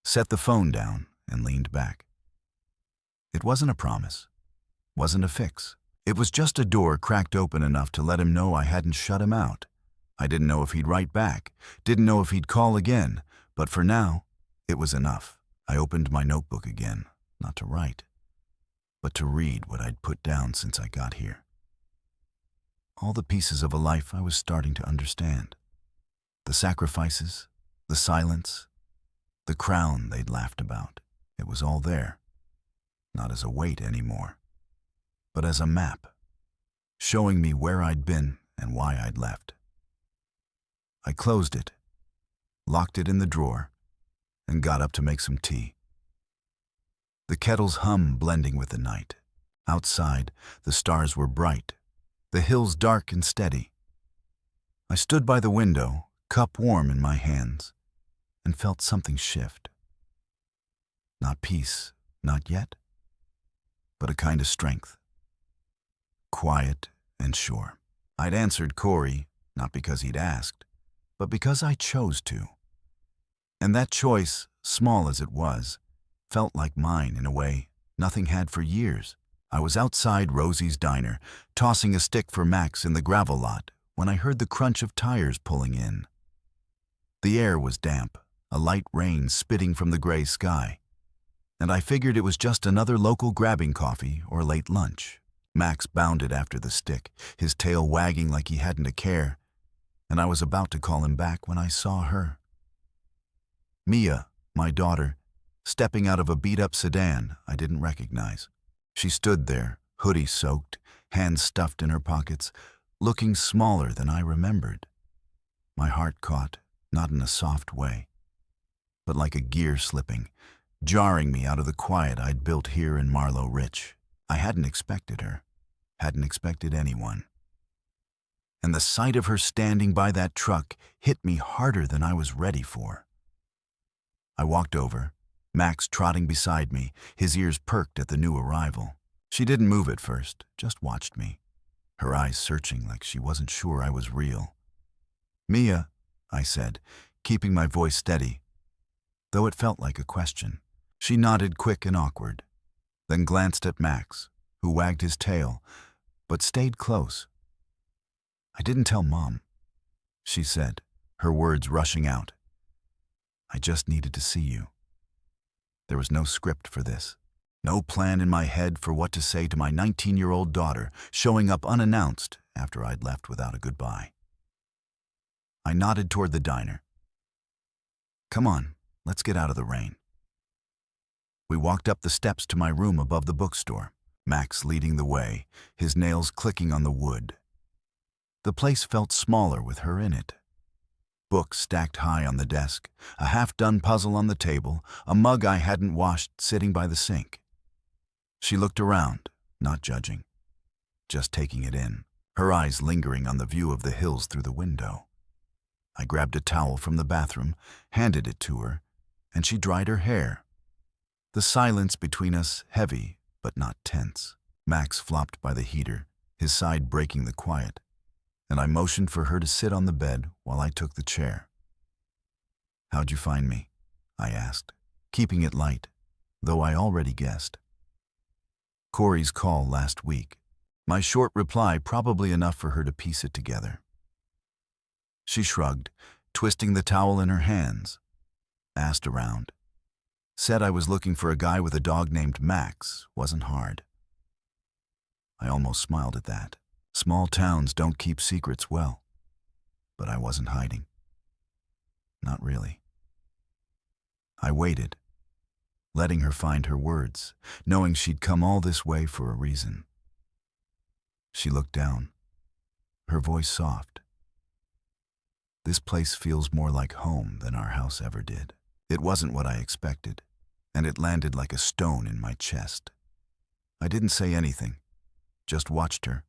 Speaker 1: Set the phone down and leaned back. It wasn't a promise, wasn't a fix. It was just a door cracked open enough to let him know I hadn't shut him out. I didn't know if he'd write back, didn't know if he'd call again, but for now, it was enough. I opened my notebook again, not to write, but to read what I'd put down since I got here. All the pieces of a life I was starting to understand. The sacrifices, the silence, the crown they'd laughed about. It was all there, not as a weight anymore, but as a map, showing me where I'd been and why I'd left. I closed it, locked it in the drawer, and got up to make some tea. The kettle's hum blending with the night. Outside, the stars were bright, the hills dark and steady. I stood by the window, cup warm in my hands, and felt something shift. Not peace, Not yet, but a kind of strength. Quiet and sure. I'd answered Corey, not because he'd asked, but because I chose to. And that choice, small as it was, felt like mine in a way nothing had for years. I was outside Rosie's diner, tossing a stick for Max in the gravel lot, when I heard the crunch of tires pulling in. The air was damp, a light rain spitting from the gray sky, and I figured it was just another local grabbing coffee or late lunch. Max bounded after the stick, his tail wagging like he hadn't a care, and I was about to call him back when I saw her. Mia, my daughter, stepping out of a beat-up sedan I didn't recognize. She stood there, hoodie soaked, hands stuffed in her pockets, looking smaller than I remembered. My heart caught, not in a soft way, but like a gear slipping, jarring me out of the quiet I'd built here in Marlow Rich. I hadn't expected her, hadn't expected anyone. And the sight of her standing by that truck hit me harder than I was ready for. I walked over, Max trotting beside me, his ears perked at the new arrival. She didn't move at first, just watched me, her eyes searching like she wasn't sure I was real. "Mia," I said, keeping my voice steady, though it felt like a question. She nodded quick and awkward, then glanced at Max, who wagged his tail, but stayed close. "I didn't tell Mom," she said, her words rushing out. "I just needed to see you." There was no script for this, no plan in my head for what to say to my 19-year-old daughter showing up unannounced after I'd left without a goodbye. I nodded toward the diner. "Come on, let's get out of the rain." We walked up the steps to my room above the bookstore, Max leading the way, his nails clicking on the wood. The place felt smaller with her in it. Books stacked high on the desk, a half-done puzzle on the table, a mug I hadn't washed sitting by the sink. She looked around, not judging, just taking it in, her eyes lingering on the view of the hills through the window. I grabbed a towel from the bathroom, handed it to her, and she dried her hair. The silence between us heavy, but not tense. Max flopped by the heater, his side breaking the quiet, and I motioned for her to sit on the bed while I took the chair. "How'd you find me?" I asked, keeping it light, though I already guessed. "Corey's call last week." My short reply probably enough for her to piece it together. She shrugged, twisting the towel in her hands, asked around. Said I was looking for a guy with a dog named Max. Wasn't hard. I almost smiled at that. Small towns don't keep secrets well. But I wasn't hiding. Not really. I waited, letting her find her words, knowing she'd come all this way for a reason. She looked down, her voice soft. "This place feels more like home than our house ever did." It wasn't what I expected, and it landed like a stone in my chest. I didn't say anything, just watched her,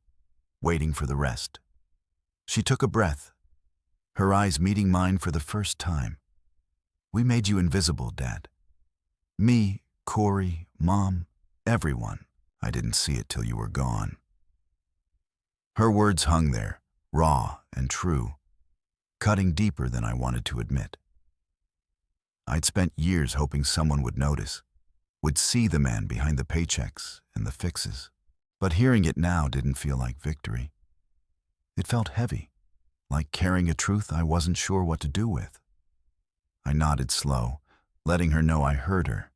Speaker 1: waiting for the rest. She took a breath, her eyes meeting mine for the first time. "We made you invisible, Dad. Me, Corey, Mom, everyone. I didn't see it till you were gone." Her words hung there, raw and true, cutting deeper than I wanted to admit. I'd spent years hoping someone would notice, would see the man behind the paychecks and the fixes. But hearing it now didn't feel like victory. It felt heavy, like carrying a truth I wasn't sure what to do with. I nodded slow, letting her know I heard her.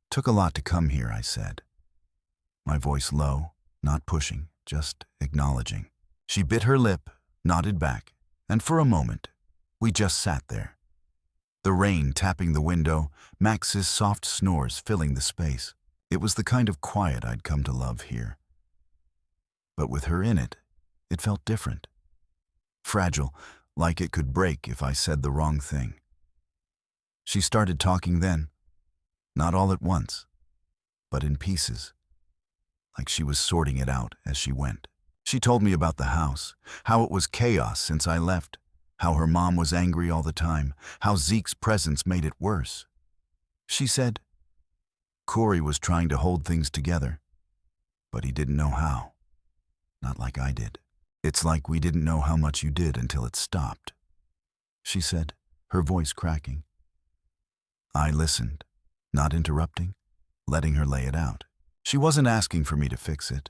Speaker 1: "Took a lot to come here," I said. My voice low, not pushing, just acknowledging. She bit her lip, nodded back, and for a moment, we just sat there. The rain tapping the window, Max's soft snores filling the space. It was the kind of quiet I'd come to love here. But with her in it, it felt different. Fragile, like it could break if I said the wrong thing. She started talking then, not all at once, but in pieces, like she was sorting it out as she went. She told me about the house, how it was chaos since I left, how her mom was angry all the time, how Zeke's presence made it worse. She said, Corey was trying to hold things together, but he didn't know how. Not like I did. It's like we didn't know how much you did until it stopped, she said, her voice cracking. I listened, not interrupting, letting her lay it out. She wasn't asking for me to fix it,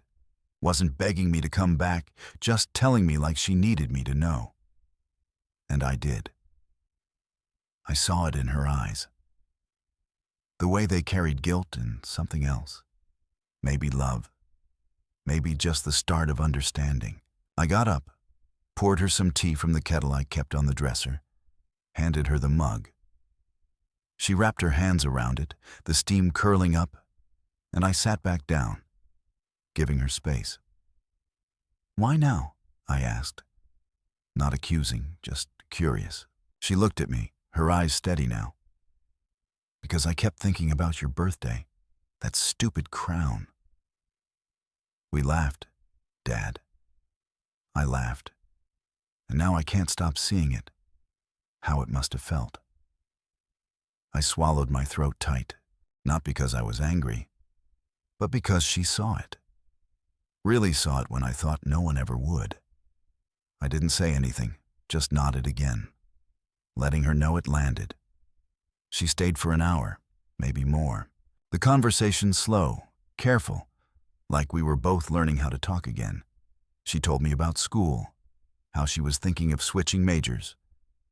Speaker 1: wasn't begging me to come back, just telling me like she needed me to know. And I did. I saw it in her eyes. The way they carried guilt and something else. Maybe love. Maybe just the start of understanding. I got up, poured her some tea from the kettle I kept on the dresser, handed her the mug. She wrapped her hands around it, the steam curling up, and I sat back down, giving her space. Why now? I asked. Not accusing, just curious. She looked at me, her eyes steady now. Because I kept thinking about your birthday, that stupid crown. We laughed, Dad. I laughed, and now I can't stop seeing it, how it must have felt. I swallowed my throat tight, not because I was angry, but because she saw it. Really saw it when I thought no one ever would. I didn't say anything, just nodded again, letting her know it landed. She stayed for an hour, maybe more. The conversation slow, careful, like we were both learning how to talk again. She told me about school, how she was thinking of switching majors,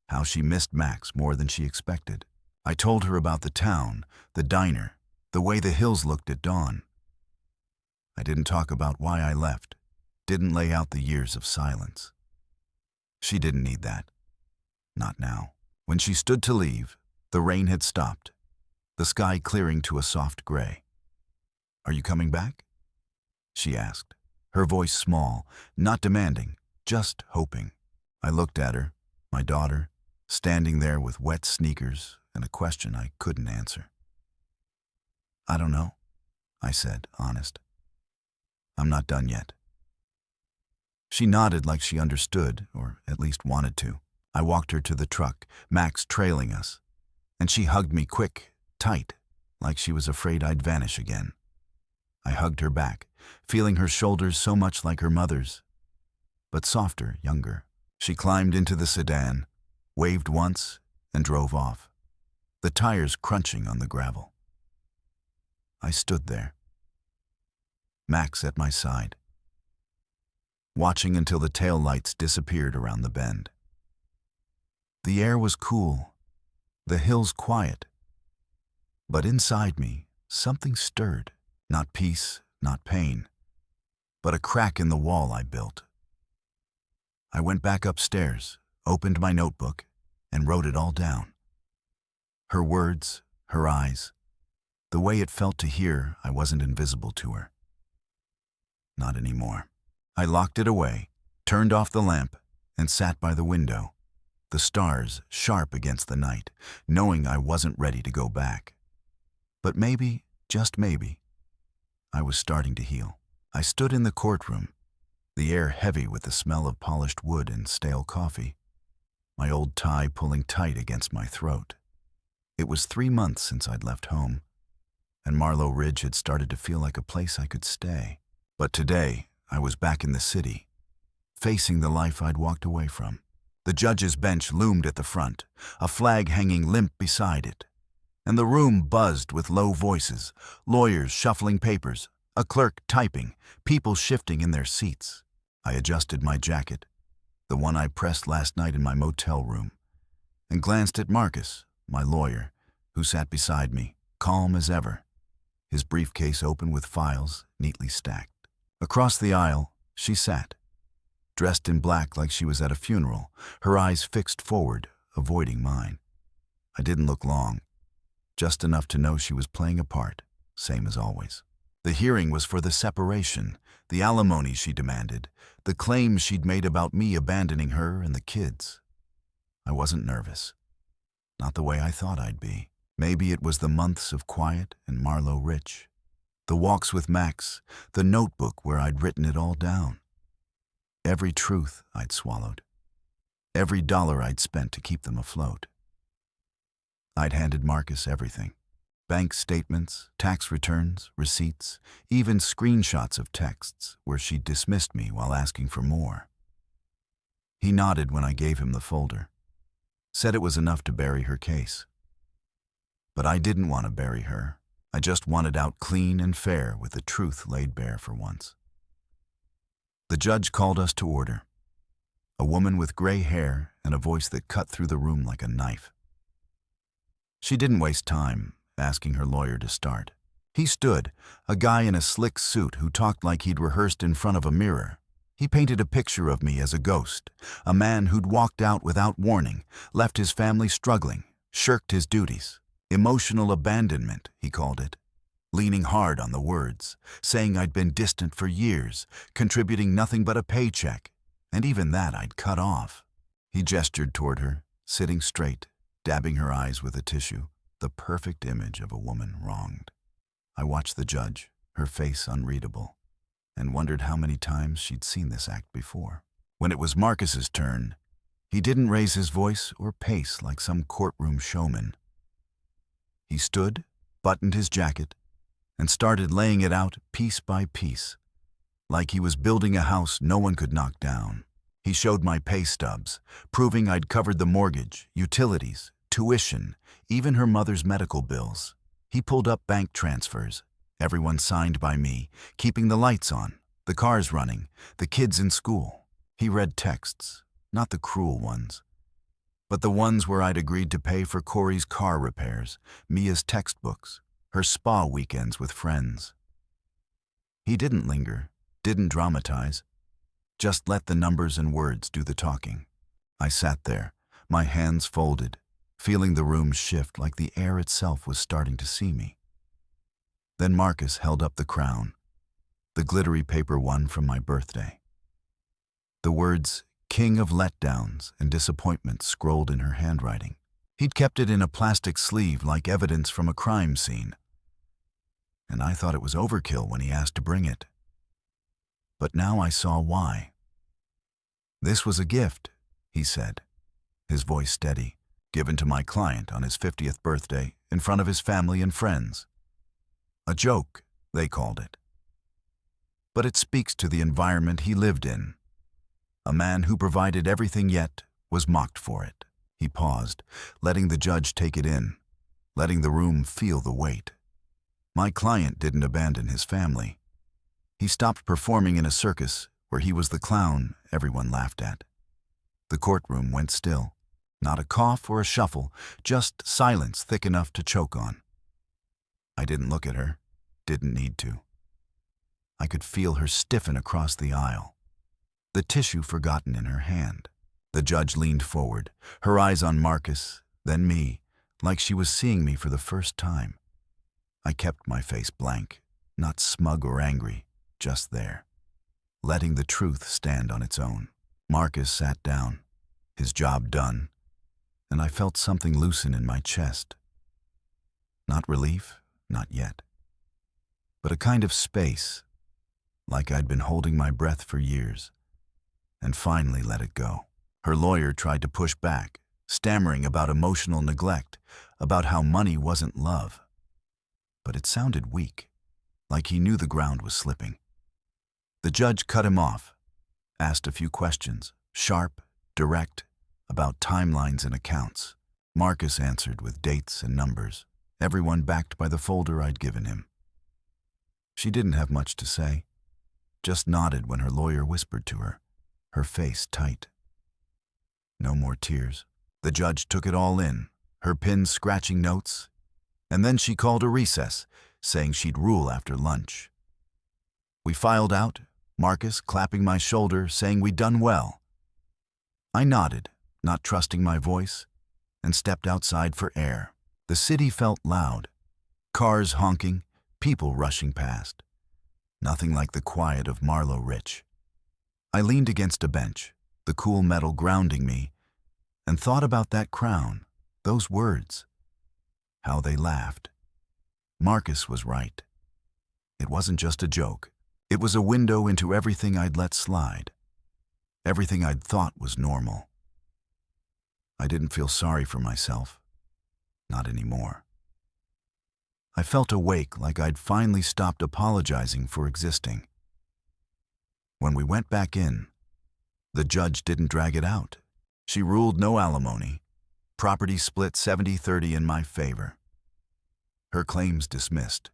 Speaker 1: how she missed Max more than she expected. I told her about the town, the diner, the way the hills looked at dawn. I didn't talk about why I left, didn't lay out the years of silence. She didn't need that. Not now. When she stood to leave, the rain had stopped, the sky clearing to a soft gray. Are you coming back? She asked, her voice small, not demanding, just hoping. I looked at her, my daughter, standing there with wet sneakers and a question I couldn't answer. I don't know, I said, honest. I'm not done yet. She nodded like she understood, or at least wanted to. I walked her to the truck, Max trailing us, and she hugged me quick, tight, like she was afraid I'd vanish again. I hugged her back, feeling her shoulders so much like her mother's, but softer, younger. She climbed into the sedan, waved once, and drove off, the tires crunching on the gravel. I stood there, Max at my side, watching until the tail lights disappeared around the bend. The air was cool, the hills quiet, but inside me, something stirred. Not peace, not pain, but a crack in the wall I built. I went back upstairs, opened my notebook, and wrote it all down. Her words, her eyes, the way it felt to hear I wasn't invisible to her. Not anymore. I locked it away, turned off the lamp, and sat by the window, the stars sharp against the night, knowing I wasn't ready to go back. But maybe, just maybe, I was starting to heal. I stood in the courtroom, the air heavy with the smell of polished wood and stale coffee, my old tie pulling tight against my throat. It was 3 months since I'd left home, and Marlow Ridge had started to feel like a place I could stay. But today, I was back in the city, facing the life I'd walked away from. The judge's bench loomed at the front, a flag hanging limp beside it, and the room buzzed with low voices, lawyers shuffling papers, a clerk typing, people shifting in their seats. I adjusted my jacket, the one I pressed last night in my motel room, and glanced at Marcus, my lawyer, who sat beside me, calm as ever, his briefcase open with files neatly stacked. Across the aisle, she sat, dressed in black like she was at a funeral, her eyes fixed forward, avoiding mine. I didn't look long, just enough to know she was playing a part, same as always. The hearing was for the separation, the alimony she demanded, the claims she'd made about me abandoning her and the kids. I wasn't nervous. Not the way I thought I'd be. Maybe it was the months of quiet and Marlow Ridge, the walks with Max, the notebook where I'd written it all down. Every truth I'd swallowed, every dollar I'd spent to keep them afloat. I'd handed Marcus everything, bank statements, tax returns, receipts, even screenshots of texts where she dismissed me while asking for more. He nodded when I gave him the folder, said it was enough to bury her case. But I didn't want to bury her. I just wanted out clean and fair with the truth laid bare for once. The judge called us to order. A woman with gray hair and a voice that cut through the room like a knife. She didn't waste time asking her lawyer to start. He stood, a guy in a slick suit who talked like he'd rehearsed in front of a mirror. He painted a picture of me as a ghost, a man who'd walked out without warning, left his family struggling, shirked his duties. Emotional abandonment, he called it, leaning hard on the words, saying I'd been distant for years, contributing nothing but a paycheck, and even that I'd cut off. He gestured toward her, sitting straight, dabbing her eyes with a tissue, the perfect image of a woman wronged. I watched the judge, her face unreadable, and wondered how many times she'd seen this act before. When it was Marcus's turn, he didn't raise his voice or pace like some courtroom showman. He stood, buttoned his jacket, and started laying it out piece by piece, like he was building a house no one could knock down. He showed my pay stubs, proving I'd covered the mortgage, utilities, tuition, even her mother's medical bills. He pulled up bank transfers, everyone signed by me, keeping the lights on, the cars running, the kids in school. He read texts, not the cruel ones, but the ones where I'd agreed to pay for Corey's car repairs, Mia's textbooks, her spa weekends with friends. He didn't linger, didn't dramatize, just let the numbers and words do the talking. I sat there, my hands folded, feeling the room shift like the air itself was starting to see me. Then Marcus held up the crown, the glittery paper one from my birthday. The words, King of Letdowns and Disappointments scrolled in her handwriting. He'd kept it in a plastic sleeve like evidence from a crime scene. And I thought it was overkill when he asked to bring it. But now I saw why. This was a gift, he said, his voice steady, given to my client on his 50th birthday in front of his family and friends. A joke, they called it. But it speaks to the environment he lived in. A man who provided everything yet was mocked for it. He paused, letting the judge take it in, letting the room feel the weight. My client didn't abandon his family. He stopped performing in a circus where he was the clown everyone laughed at. The courtroom went still. Not a cough or a shuffle, just silence thick enough to choke on. I didn't look at her, didn't need to. I could feel her stiffen across the aisle, the tissue forgotten in her hand. The judge leaned forward, her eyes on Marcus, then me, like she was seeing me for the first time. I kept my face blank, not smug or angry, just there, letting the truth stand on its own. Marcus sat down, his job done, and I felt something loosen in my chest. Not relief, not yet, but a kind of space, like I'd been holding my breath for years, and finally let it go. Her lawyer tried to push back, stammering about emotional neglect, about how money wasn't love. But it sounded weak, like he knew the ground was slipping. The judge cut him off, asked a few questions, sharp, direct, about timelines and accounts. Marcus answered with dates and numbers, everyone backed by the folder I'd given him. She didn't have much to say, just nodded when her lawyer whispered to her, her face tight. No more tears. The judge took it all in, her pen scratching notes, and then she called a recess, saying she'd rule after lunch. We filed out, Marcus clapping my shoulder, saying we'd done well. I nodded, not trusting my voice, and stepped outside for air. The city felt loud, cars honking, people rushing past. Nothing like the quiet of Marlow Rich. I leaned against a bench, the cool metal grounding me, and thought about that crown, those words, how they laughed. Marcus was right. It wasn't just a joke. It was a window into everything I'd let slide, everything I'd thought was normal. I didn't feel sorry for myself, not anymore. I felt awake, like I'd finally stopped apologizing for existing. When we went back in, the judge didn't drag it out. She ruled no alimony. Property split 70-30 in my favor. Her claims dismissed.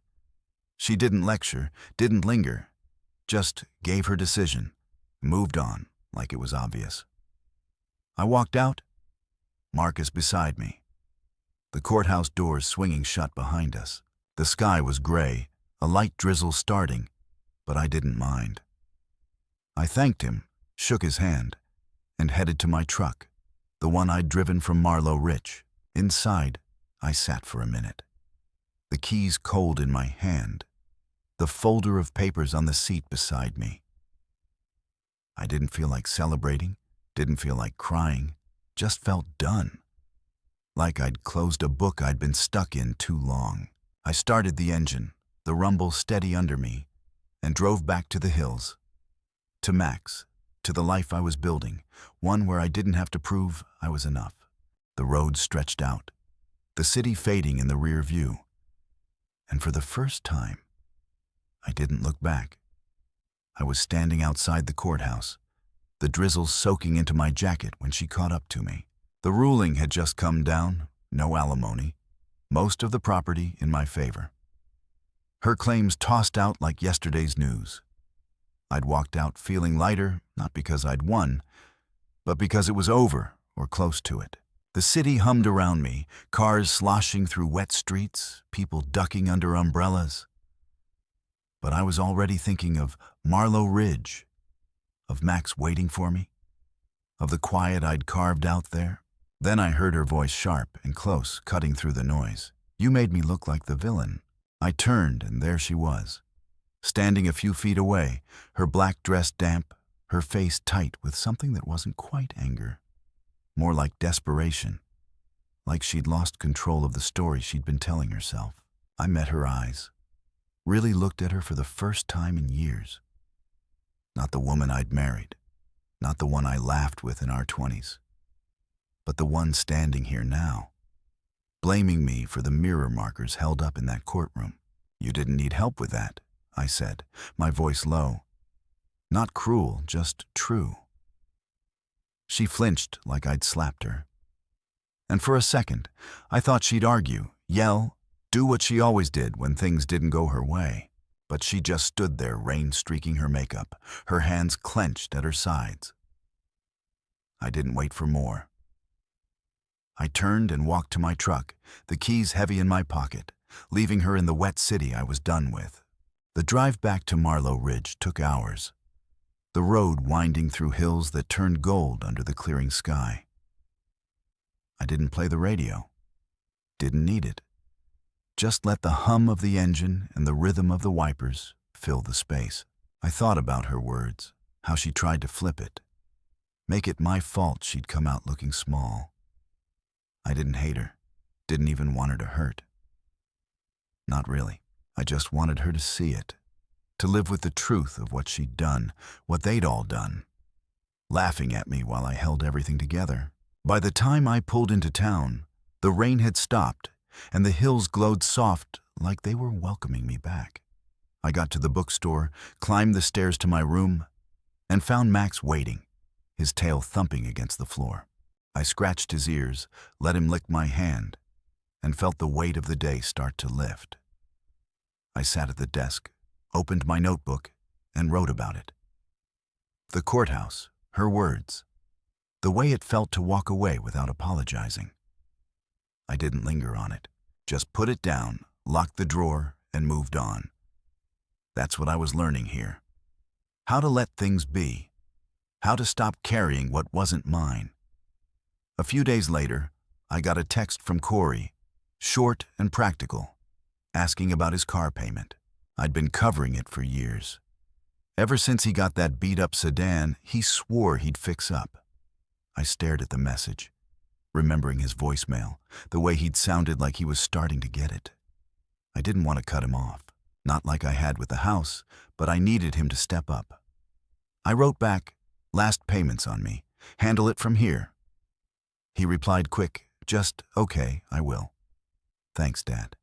Speaker 1: She didn't lecture, didn't linger, just gave her decision, moved on like it was obvious. I walked out, Marcus beside me. The courthouse doors swinging shut behind us. The sky was gray, a light drizzle starting, but I didn't mind. I thanked him, shook his hand, and headed to my truck, the one I'd driven from Marlow Ridge. Inside, I sat for a minute. The keys cold in my hand, the folder of papers on the seat beside me. I didn't feel like celebrating, didn't feel like crying, just felt done. Like I'd closed a book I'd been stuck in too long. I started the engine, the rumble steady under me, and drove back to the hills. To Max, to the life I was building, one where I didn't have to prove I was enough. The road stretched out, the city fading in the rear view. And for the first time, I didn't look back. I was standing outside the courthouse, the drizzle soaking into my jacket when she caught up to me. The ruling had just come down, no alimony, most of the property in my favor. Her claims tossed out like yesterday's news. I'd walked out feeling lighter, not because I'd won, but because it was over or close to it. The city hummed around me, cars sloshing through wet streets, people ducking under umbrellas. But I was already thinking of Marlow Ridge, of Max waiting for me, of the quiet I'd carved out there. Then I heard her voice sharp and close, cutting through the noise. "You made me look like the villain." I turned, and there she was, standing a few feet away, her black dress damp, her face tight with something that wasn't quite anger, more like desperation, like she'd lost control of the story she'd been telling herself. I met her eyes, really looked at her for the first time in years. Not the woman I'd married, not the one I laughed with in our 20s, but the one standing here now, blaming me for the mirror markers held up in that courtroom. "You didn't need help with that," I said, my voice low. Not cruel, just true. She flinched like I'd slapped her. And for a second, I thought she'd argue, yell, do what she always did when things didn't go her way. But she just stood there, rain streaking her makeup, her hands clenched at her sides. I didn't wait for more. I turned and walked to my truck, the keys heavy in my pocket, leaving her in the wet city I was done with. The drive back to Marlow Ridge took hours, the road winding through hills that turned gold under the clearing sky. I didn't play the radio. Didn't need it. Just let the hum of the engine and the rhythm of the wipers fill the space. I thought about her words, how she tried to flip it, make it my fault she'd come out looking small. I didn't hate her, didn't even want her to hurt. Not really. I just wanted her to see it, to live with the truth of what she'd done, what they'd all done, laughing at me while I held everything together. By the time I pulled into town, the rain had stopped, and the hills glowed soft like they were welcoming me back. I got to the bookstore, climbed the stairs to my room, and found Max waiting, his tail thumping against the floor. I scratched his ears, let him lick my hand, and felt the weight of the day start to lift. I sat at the desk, opened my notebook, and wrote about it. The courthouse, her words, the way it felt to walk away without apologizing. I didn't linger on it, just put it down, locked the drawer, and moved on. That's what I was learning here. How to let things be. How to stop carrying what wasn't mine. A few days later, I got a text from Corey, short and practical, asking about his car payment. I'd been covering it for years. Ever since he got that beat-up sedan, he swore he'd fix up. I stared at the message, remembering his voicemail, the way he'd sounded like he was starting to get it. I didn't want to cut him off, not like I had with the house, but I needed him to step up. I wrote back, "Last payment's on me. Handle it from here." He replied quick, "Just, okay, I will. Thanks, Dad."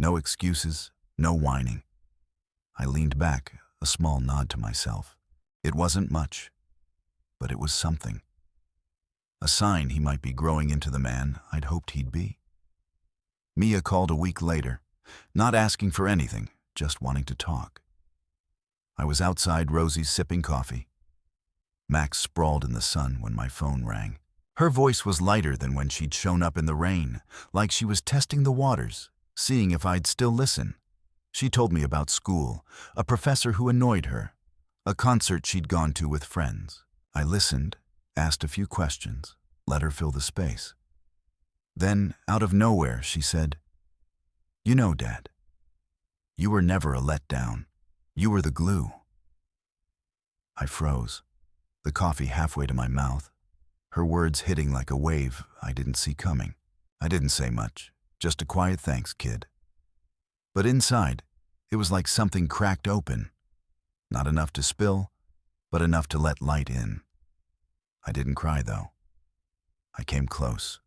Speaker 1: No excuses, no whining. I leaned back, a small nod to myself. It wasn't much, but it was something. A sign he might be growing into the man I'd hoped he'd be. Mia called a week later, not asking for anything, just wanting to talk. I was outside Rosie's sipping coffee. Max sprawled in the sun when my phone rang. Her voice was lighter than when she'd shown up in the rain, like she was testing the waters, seeing if I'd still listen. She told me about school, a professor who annoyed her, a concert she'd gone to with friends. I listened, asked a few questions, let her fill the space. Then, out of nowhere, she said, "You know, Dad, you were never a letdown. You were the glue." I froze, the coffee halfway to my mouth, her words hitting like a wave I didn't see coming. I didn't say much, just a quiet thanks, kid. But inside, it was like something cracked open. Not enough to spill, but enough to let light in. I didn't cry, though. I came close.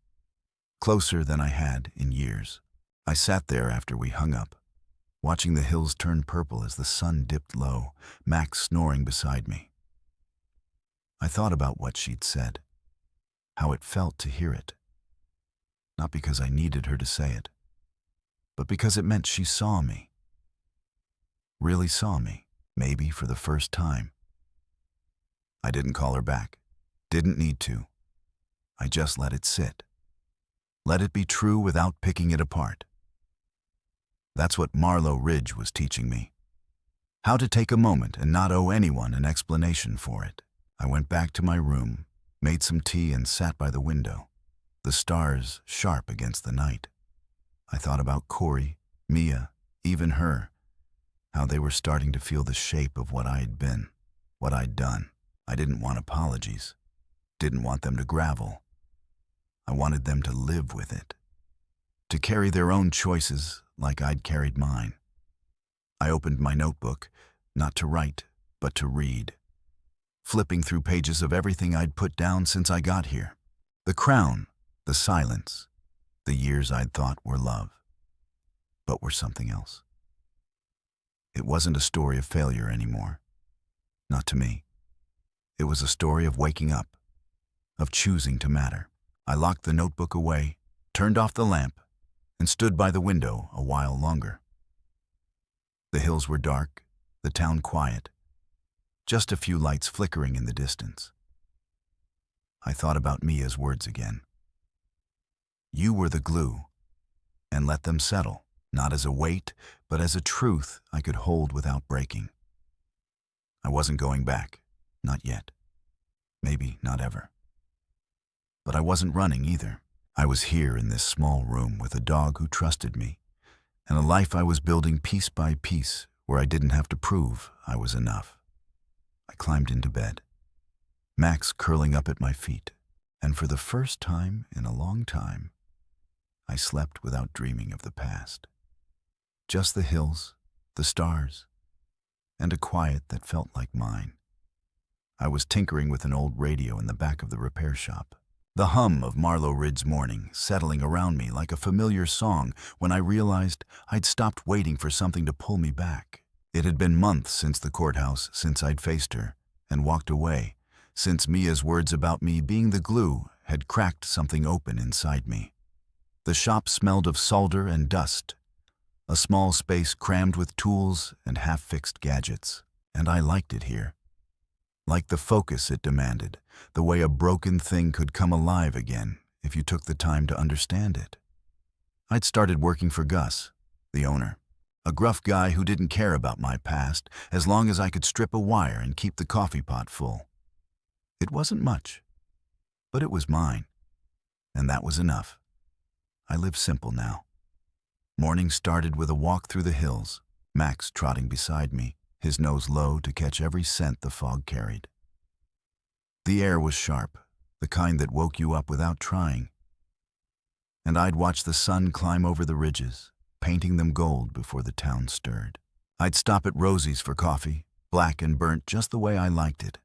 Speaker 1: Closer than I had in years. I sat there after we hung up, watching the hills turn purple as the sun dipped low, Max snoring beside me. I thought about what she'd said, how it felt to hear it. Not because I needed her to say it, but because it meant she saw me. Really saw me, maybe for the first time. I didn't call her back, didn't need to. I just let it sit. Let it be true without picking it apart. That's what Marlow Ridge was teaching me. How to take a moment and not owe anyone an explanation for it. I went back to my room, made some tea and sat by the window, the stars sharp against the night. I thought about Corey, Mia, even her, how they were starting to feel the shape of what I'd been, what I'd done. I didn't want apologies, didn't want them to gravel. I wanted them to live with it, to carry their own choices like I'd carried mine. I opened my notebook, not to write, but to read, flipping through pages of everything I'd put down since I got here. The crown, the silence, the years I'd thought were love, but were something else. It wasn't a story of failure anymore, not to me. It was a story of waking up, of choosing to matter. I locked the notebook away, turned off the lamp, and stood by the window a while longer. The hills were dark, the town quiet, just a few lights flickering in the distance. I thought about Mia's words again. You were the glue, and let them settle, not as a weight, but as a truth I could hold without breaking. I wasn't going back, not yet. Maybe not ever. But I wasn't running either. I was here in this small room with a dog who trusted me, and a life I was building piece by piece where I didn't have to prove I was enough. I climbed into bed, Max curling up at my feet, and for the first time in a long time, I slept without dreaming of the past. Just the hills, the stars, and a quiet that felt like mine. I was tinkering with an old radio in the back of the repair shop. The hum of Marlow Ridge's morning settling around me like a familiar song when I realized I'd stopped waiting for something to pull me back. It had been months since the courthouse, since I'd faced her and walked away, since Mia's words about me being the glue had cracked something open inside me. The shop smelled of solder and dust, a small space crammed with tools and half-fixed gadgets, and I liked it here. Like the focus it demanded, the way a broken thing could come alive again if you took the time to understand it. I'd started working for Gus, the owner, a gruff guy who didn't care about my past as long as I could strip a wire and keep the coffee pot full. It wasn't much, but it was mine, and that was enough. I live simple now. Morning started with a walk through the hills, Max trotting beside me, his nose low to catch every scent the fog carried. The air was sharp, the kind that woke you up without trying. And I'd watch the sun climb over the ridges, painting them gold before the town stirred. I'd stop at Rosie's for coffee, black and burnt just the way I liked it,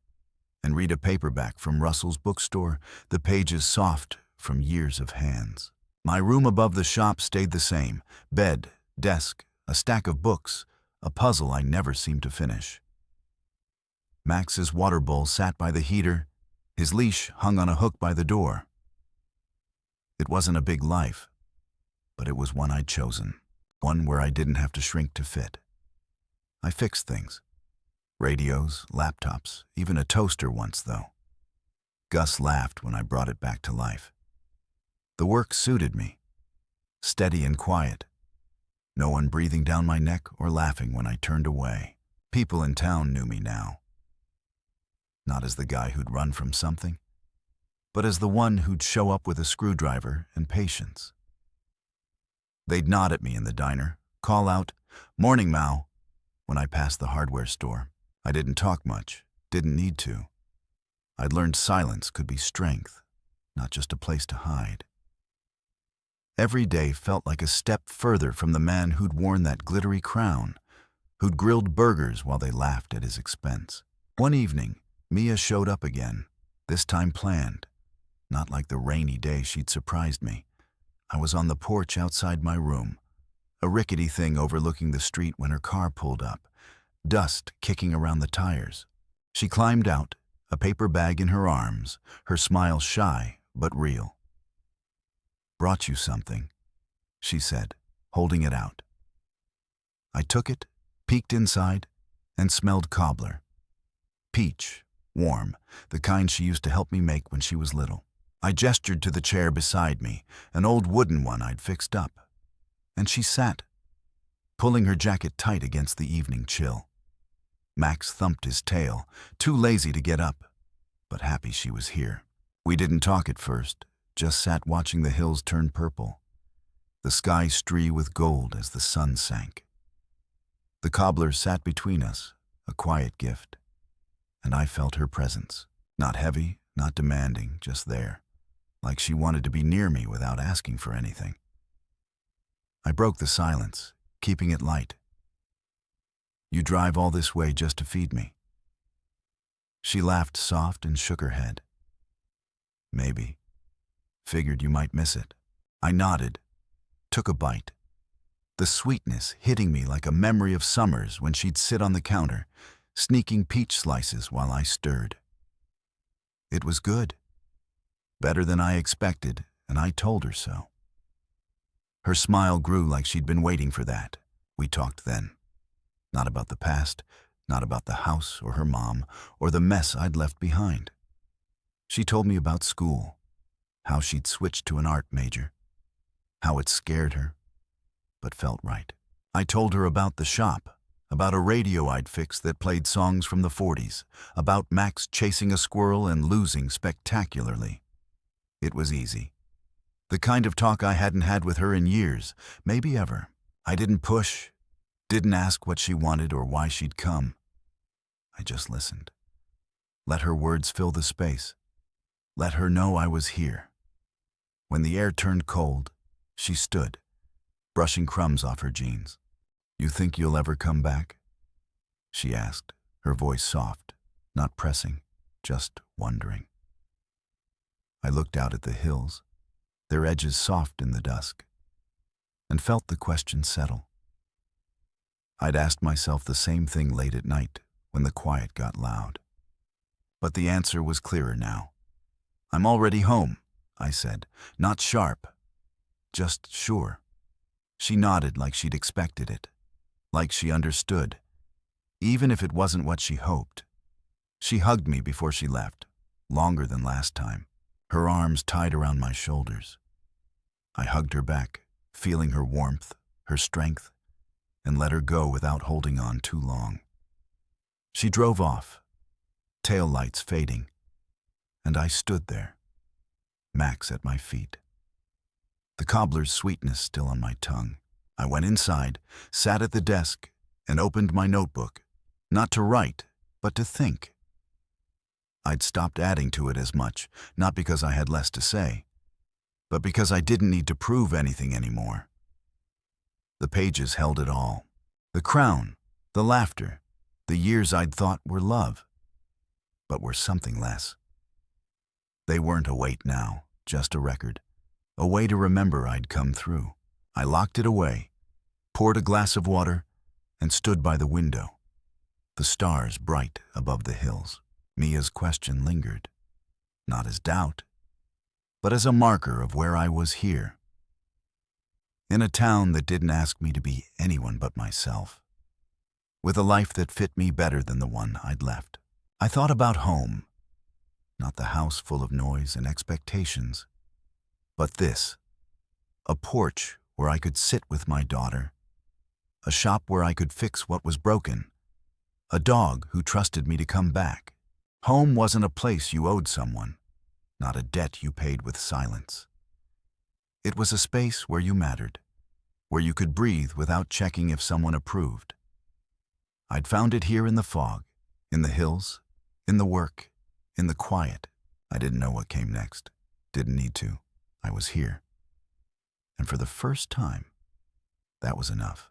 Speaker 1: and read a paperback from Russell's bookstore, the pages soft from years of hands. My room above the shop stayed the same, bed, desk, a stack of books, a puzzle I never seemed to finish. Max's water bowl sat by the heater, his leash hung on a hook by the door. It wasn't a big life, but it was one I'd chosen, one where I didn't have to shrink to fit. I fixed things. Radios, laptops, even a toaster once, though. Gus laughed when I brought it back to life. The work suited me. Steady and quiet. No one breathing down my neck or laughing when I turned away. People in town knew me now. Not as the guy who'd run from something, but as the one who'd show up with a screwdriver and patience. They'd nod at me in the diner, call out, "Morning, Mao," when I passed the hardware store. I didn't talk much, didn't need to. I'd learned silence could be strength, not just a place to hide. Every day felt like a step further from the man who'd worn that glittery crown, who'd grilled burgers while they laughed at his expense. One evening, Mia showed up again, this time planned. Not like the rainy day she'd surprised me. I was on the porch outside my room, a rickety thing overlooking the street when her car pulled up, dust kicking around the tires. She climbed out, a paper bag in her arms, her smile shy but real. "Brought you something," she said, holding it out. I took it, peeked inside, and smelled cobbler. Peach, warm, the kind she used to help me make when she was little. I gestured to the chair beside me, an old wooden one I'd fixed up. And she sat, pulling her jacket tight against the evening chill. Max thumped his tail, too lazy to get up, but happy she was here. We didn't talk at first, just sat watching the hills turn purple, the sky streak with gold as the sun sank. The cobbler sat between us, a quiet gift, and I felt her presence, not heavy, not demanding, just there, like she wanted to be near me without asking for anything. I broke the silence, keeping it light. "You drive all this way just to feed me?" She laughed soft and shook her head. "Maybe. Figured you might miss it." I nodded, took a bite. The sweetness hitting me like a memory of summers when she'd sit on the counter, sneaking peach slices while I stirred. It was good. Better than I expected, and I told her so. Her smile grew like she'd been waiting for that. We talked then. Not about the past, not about the house or her mom, or the mess I'd left behind. She told me about school, how she'd switched to an art major, how it scared her, but felt right. I told her about the shop, about a radio I'd fixed that played songs from the 40s, about Max chasing a squirrel and losing spectacularly. It was easy. The kind of talk I hadn't had with her in years, maybe ever. I didn't push, didn't ask what she wanted or why she'd come. I just listened. Let her words fill the space. Let her know I was here. When the air turned cold, she stood, brushing crumbs off her jeans. "You think you'll ever come back?" she asked, her voice soft, not pressing, just wondering. I looked out at the hills, their edges soft in the dusk, and felt the question settle. I'd asked myself the same thing late at night when the quiet got loud. But the answer was clearer now. "I'm already home," I said, not sharp, just sure. She nodded like she'd expected it, like she understood, even if it wasn't what she hoped. She hugged me before she left, longer than last time, her arms tied around my shoulders. I hugged her back, feeling her warmth, her strength, and let her go without holding on too long. She drove off, tail lights fading, and I stood there, Max at my feet. The cobbler's sweetness still on my tongue. I went inside, sat at the desk, and opened my notebook, not to write, but to think. I'd stopped adding to it as much, not because I had less to say, but because I didn't need to prove anything anymore. The pages held it all. The crown, the laughter, the years I'd thought were love, but were something less. They weren't a weight now, just a record, a way to remember I'd come through. I locked it away, poured a glass of water, and stood by the window, the stars bright above the hills. Mia's question lingered, not as doubt, but as a marker of where I was here, in a town that didn't ask me to be anyone but myself, with a life that fit me better than the one I'd left. I thought about home, not the house full of noise and expectations, but this, a porch where I could sit with my daughter, a shop where I could fix what was broken, a dog who trusted me to come back. Home wasn't a place you owed someone, not a debt you paid with silence. It was a space where you mattered, where you could breathe without checking if someone approved. I'd found it here in the fog, in the hills, in the work, in the quiet. I didn't know what came next, didn't need to. I was here. And for the first time, that was enough.